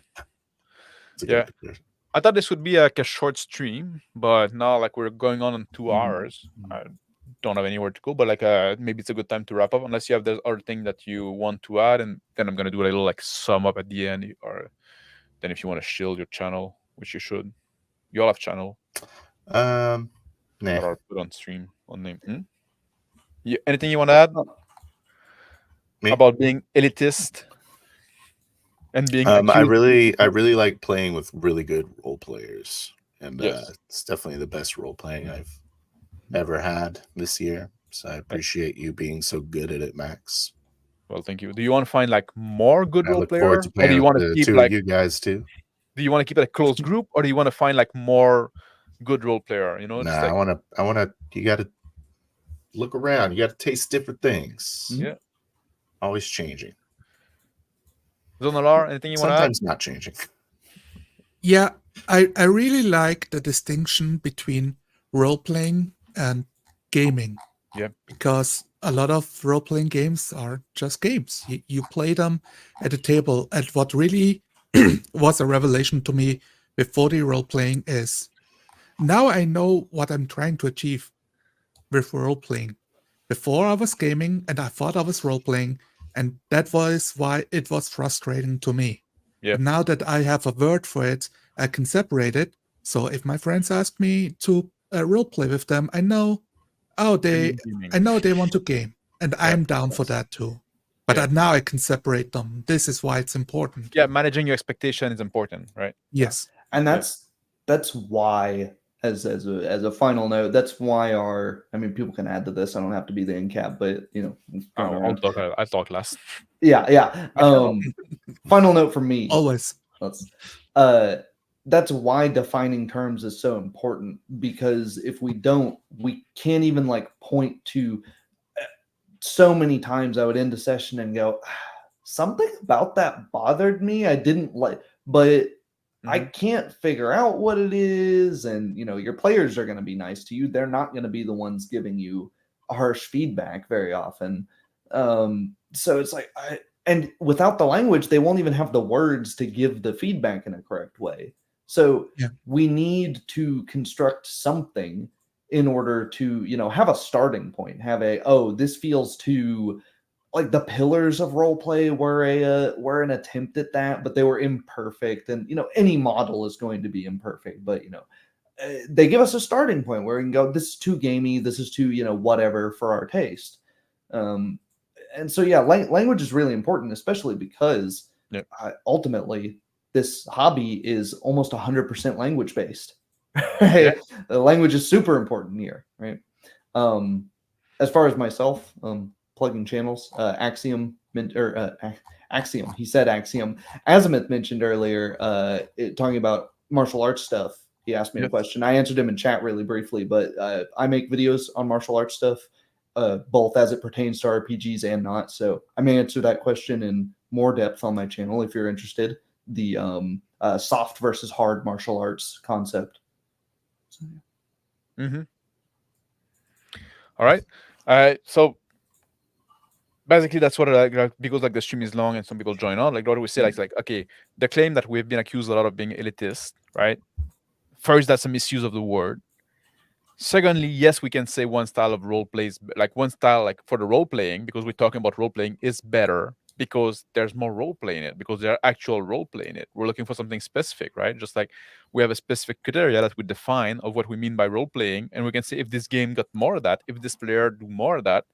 It's a Yeah. good comparison. I thought this would be like a short stream, but now like we're going on 2 hours. I don't have anywhere to go, but like maybe it's a good time to wrap up, unless you have this other thing that you want to add, and then I'm gonna do a little like sum up at the end, or then if you want to shield your channel, which you should, you all have channel Nah. that are put on stream on name. Anything you want to add Me? about being elitist and being I accused? really like playing with really good role players, and Yes. it's definitely the best role playing I've ever had this year. So I appreciate you being so good at it, Max. Well, thank you. Do you want to find like more good I role look player, forward to or do playing you want with to the keep 2 like of you guys too. do you want to keep it a closed group, or do you want to find like more good role player? Just Nah, like, I wanna. You got to look around. You got to taste different things. Yeah. Always changing. Zonalar, anything you want to add? Sometimes not changing. Yeah, I really like the distinction between role playing and gaming. Yeah. Because a lot of role playing games are just games. You play them at a table. And what really was a revelation to me with 4D role playing is now I know what I'm trying to achieve with role playing. Before I was gaming and I thought I was role playing, and that was why it was frustrating to me. Yeah. But now that I have a word for it, I can separate it. So if my friends ask me to role play with them, I know, I know they want to game, and I'm down for that too. But Yeah. now I can separate them. This is why it's important. Yeah, managing your expectation is important, right? Yes. And Yeah. that's why, as a final note, that's why I mean, people can add to this. I don't have to be the end cap, but going around. I'll talk last. Yeah. Final note from me. Always. That's why defining terms is so important, because if we don't, we can't even like point to so many times I would end a session and go, something about that bothered me. I didn't like, but I can't figure out what it is. And your players are going to be nice to you. They're not going to be the ones giving you harsh feedback very often. So it's like, and without the language, they won't even have the words to give the feedback in a correct way. So Yeah. we need to construct something in order to, have a starting point, have this feels too, like the pillars of role play were an attempt at that, but they were imperfect. And any model is going to be imperfect, but they give us a starting point where we can go, this is too gamey, this is too whatever for our taste. And so yeah, language is really important, especially because ultimately this hobby is almost 100% language based. Right? Yeah. The language is super important here, right? As far as myself, plugging channels, Axiom, Axiom. He said Axiom. Azimuth mentioned earlier, talking about martial arts stuff. He asked me a question. I answered him in chat really briefly, but I make videos on martial arts stuff, both as it pertains to RPGs and not. So I may answer that question in more depth on my channel if you're interested. The soft versus hard martial arts concept. So, yeah. All right. So basically, that's what because the stream is long and some people join on. Like what we say, like okay, the claim that we've been accused a lot of being elitist, right? First, that's a misuse of the word. Secondly, yes, we can say one style of role plays, like one style, like for the role playing, because we're talking about role playing, is better because there's more role play in it, because there are actual role play in it. We're looking for something specific, right? Just like we have a specific criteria that we define of what we mean by role playing, and we can say if this game got more of that, if this player do more of that,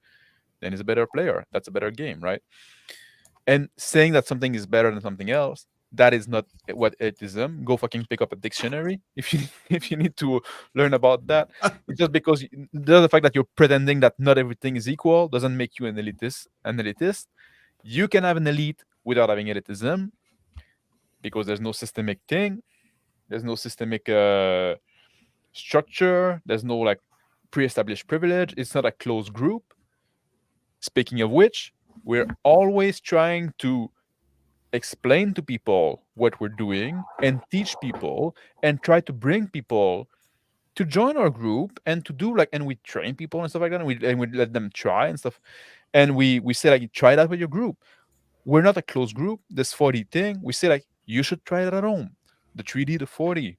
then he's a better player. That's a better game, right? And saying that something is better than something else, that is not what elitism. Go fucking pick up a dictionary if you if you need to learn about that. It's just because the fact that you're pretending that not everything is equal doesn't make you an elitist. You can have an elite without having elitism because there's no systemic thing. There's no systemic structure. There's no like pre-established privilege. It's not a closed group. Speaking of which, we're always trying to explain to people what we're doing and teach people and try to bring people to join our group and to do and we train people and stuff like that, and we let them try and stuff, and we say like, try that with your group. We're not a closed group. This 40 thing, we say like, you should try it at home. The 3D, the 40,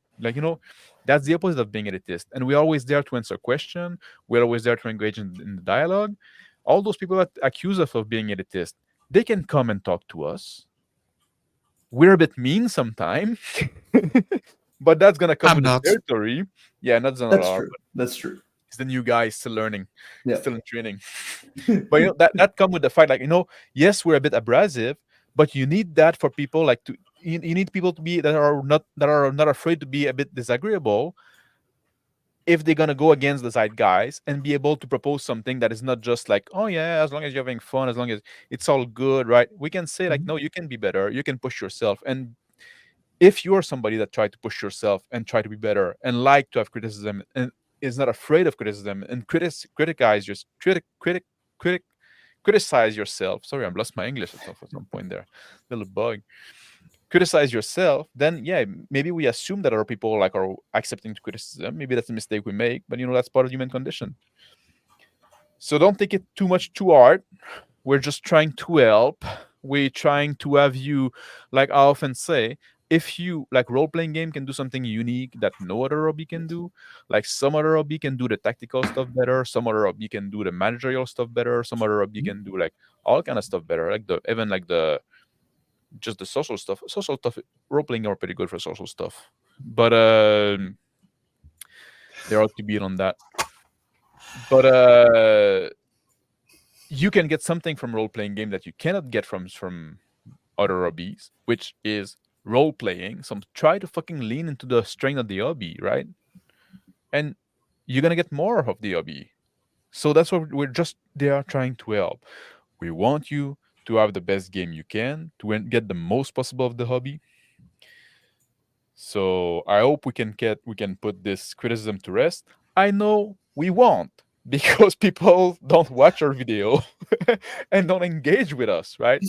that's the opposite of being elitist. And we're always there to answer question. We're always there to engage in the dialogue. All those people that accuse us of being elitist, they can come and talk to us. We're a bit mean sometimes, but that's gonna come with the territory. Yeah, that's true. That's true. He's the new guy, still learning, still in training. But that come with the fact, yes, we're a bit abrasive, but you need that for people you need people to be that are not afraid to be a bit disagreeable if they're gonna go against the zeitgeist and be able to propose something that is not just like, oh yeah, as long as you're having fun, as long as it's all good, right? We can say like, no, you can be better, you can push yourself. And if you're somebody that try to push yourself and try to be better and like to have criticism and is not afraid of criticism and criticize yourself. Sorry, I've lost my English at some point there. Little bug. Criticize yourself, then yeah, maybe we assume that other people are accepting to criticism. Maybe that's a mistake we make, but that's part of the human condition. So don't take it too much too hard. We're just trying to help. We're trying to have you, like I often say, if you role-playing game can do something unique that no other hobby can do, like some other hobby can do the tactical stuff better, some other hobby can do the managerial stuff better, some other hobby can do all kind of stuff better, just the social stuff. Social stuff, role-playing are pretty good for social stuff, but there ought to be on that. But you can get something from role-playing game that you cannot get from other hobbies, which is role-playing. So try to fucking lean into the strength of the hobby, right? And you're gonna get more of the hobby. So that's what we're just they are trying to help. We want you to have the best game you can to get the most possible of the hobby. So I hope we can put this criticism to rest. I know we won't because people don't watch our video and don't engage with us, right?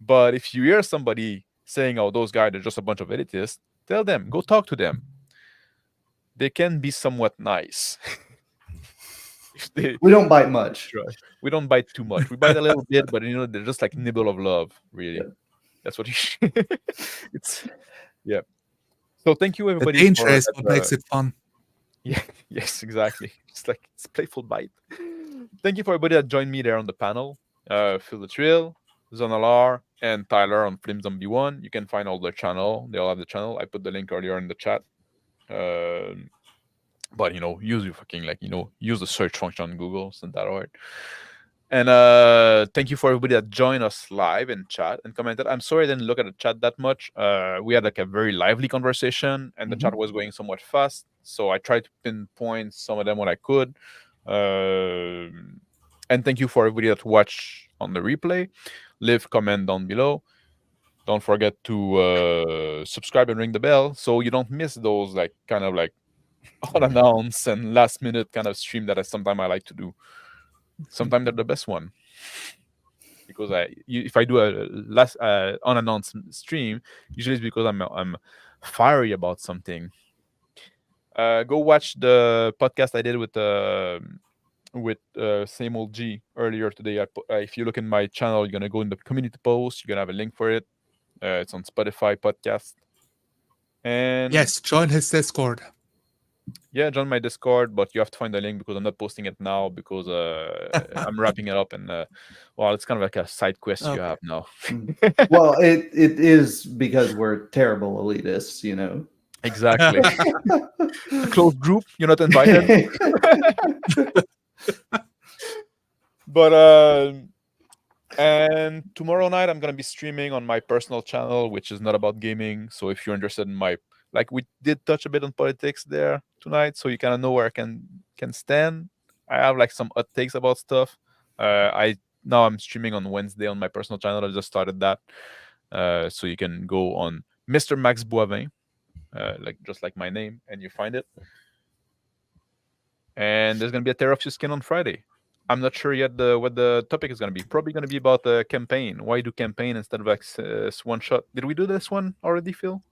But if you hear somebody saying, "Oh, those guys are just a bunch of elitists," tell them, go talk to them. They can be somewhat nice. If they We don't bite much. try. We don't bite too much. We bite a little bit, but they're just like nibble of love, really. Yeah. That's what you it's yeah. So thank you The everybody danger for is what makes it fun. yeah, yes, exactly. It's like it's playful bite. Thank you for everybody that joined me there on the panel. Phil the Trill, Zonalar, and Tyler on Flim Zombie 1. You can find all their channel. They all have the channel. I put the link earlier in the chat. But use your fucking use the search function on Google, send that out. And thank you for everybody that joined us live in chat and commented. I'm sorry I didn't look at the chat that much. We had like a very lively conversation, and the chat was going somewhat fast. So I tried to pinpoint some of them when I could. And thank you for everybody that watched on the replay. Leave comment down below. Don't forget to subscribe and ring the bell so you don't miss those like kind of like unannounced and last minute kind of stream that sometimes I like to do. Sometimes they're the best one because if I do a last unannounced stream, usually it's because I'm fiery about something. Go watch the podcast I did with Same Old G earlier today. If you look in my channel, you're gonna go in the community post. You're gonna have a link for it. It's on Spotify podcast. And Yes, join his Discord. yeah, join my Discord, but you have to find the link because I'm not posting it now because I'm wrapping it up and well, it's kind of like a side quest you have now. Well, it is because we're terrible elitists, Exactly. A closed group, you're not invited. But and tomorrow night I'm gonna be streaming on my personal channel, which is not about gaming. So if you're interested in we did touch a bit on politics there tonight, so you kind of know where I can stand. I have like some hot takes about stuff. Now I'm streaming on Wednesday on my personal channel. I just started that, so you can go on Mr. Max Boivin, just like my name, and you find it. And there's gonna be a Tear of Your Skin on Friday. I'm not sure yet what the topic is gonna be. Probably gonna be about the campaign. Why do campaign instead of like one shot? Did we do this one already, Phil?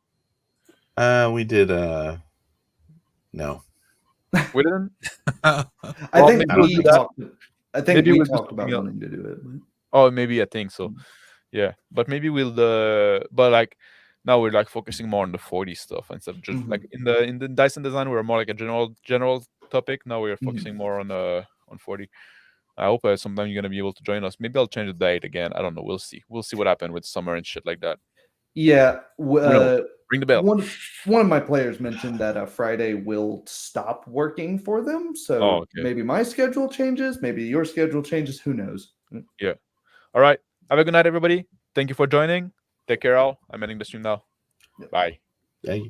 We did no. We didn't. I Well, think maybe we'll we do that. talked. I think Maybe we we'll do talked about something else. wanting to do it. Oh, maybe I think so. Yeah, but maybe we'll but like now we're like focusing more on the 40 stuff instead of just like in the Dyson design we're more like a general topic. Now we're focusing more on 40. I hope sometime you're gonna be able to join us. Maybe I'll change the date again. I don't know. We'll see. We'll see what happened with summer and shit like that. Yeah. Ring the bell. One of my players mentioned that Friday will stop working for them. So maybe my schedule changes. Maybe your schedule changes. Who knows? Yeah. All right. Have a good night, everybody. Thank you for joining. Take care, all. I'm ending the stream now. Bye. Yeah.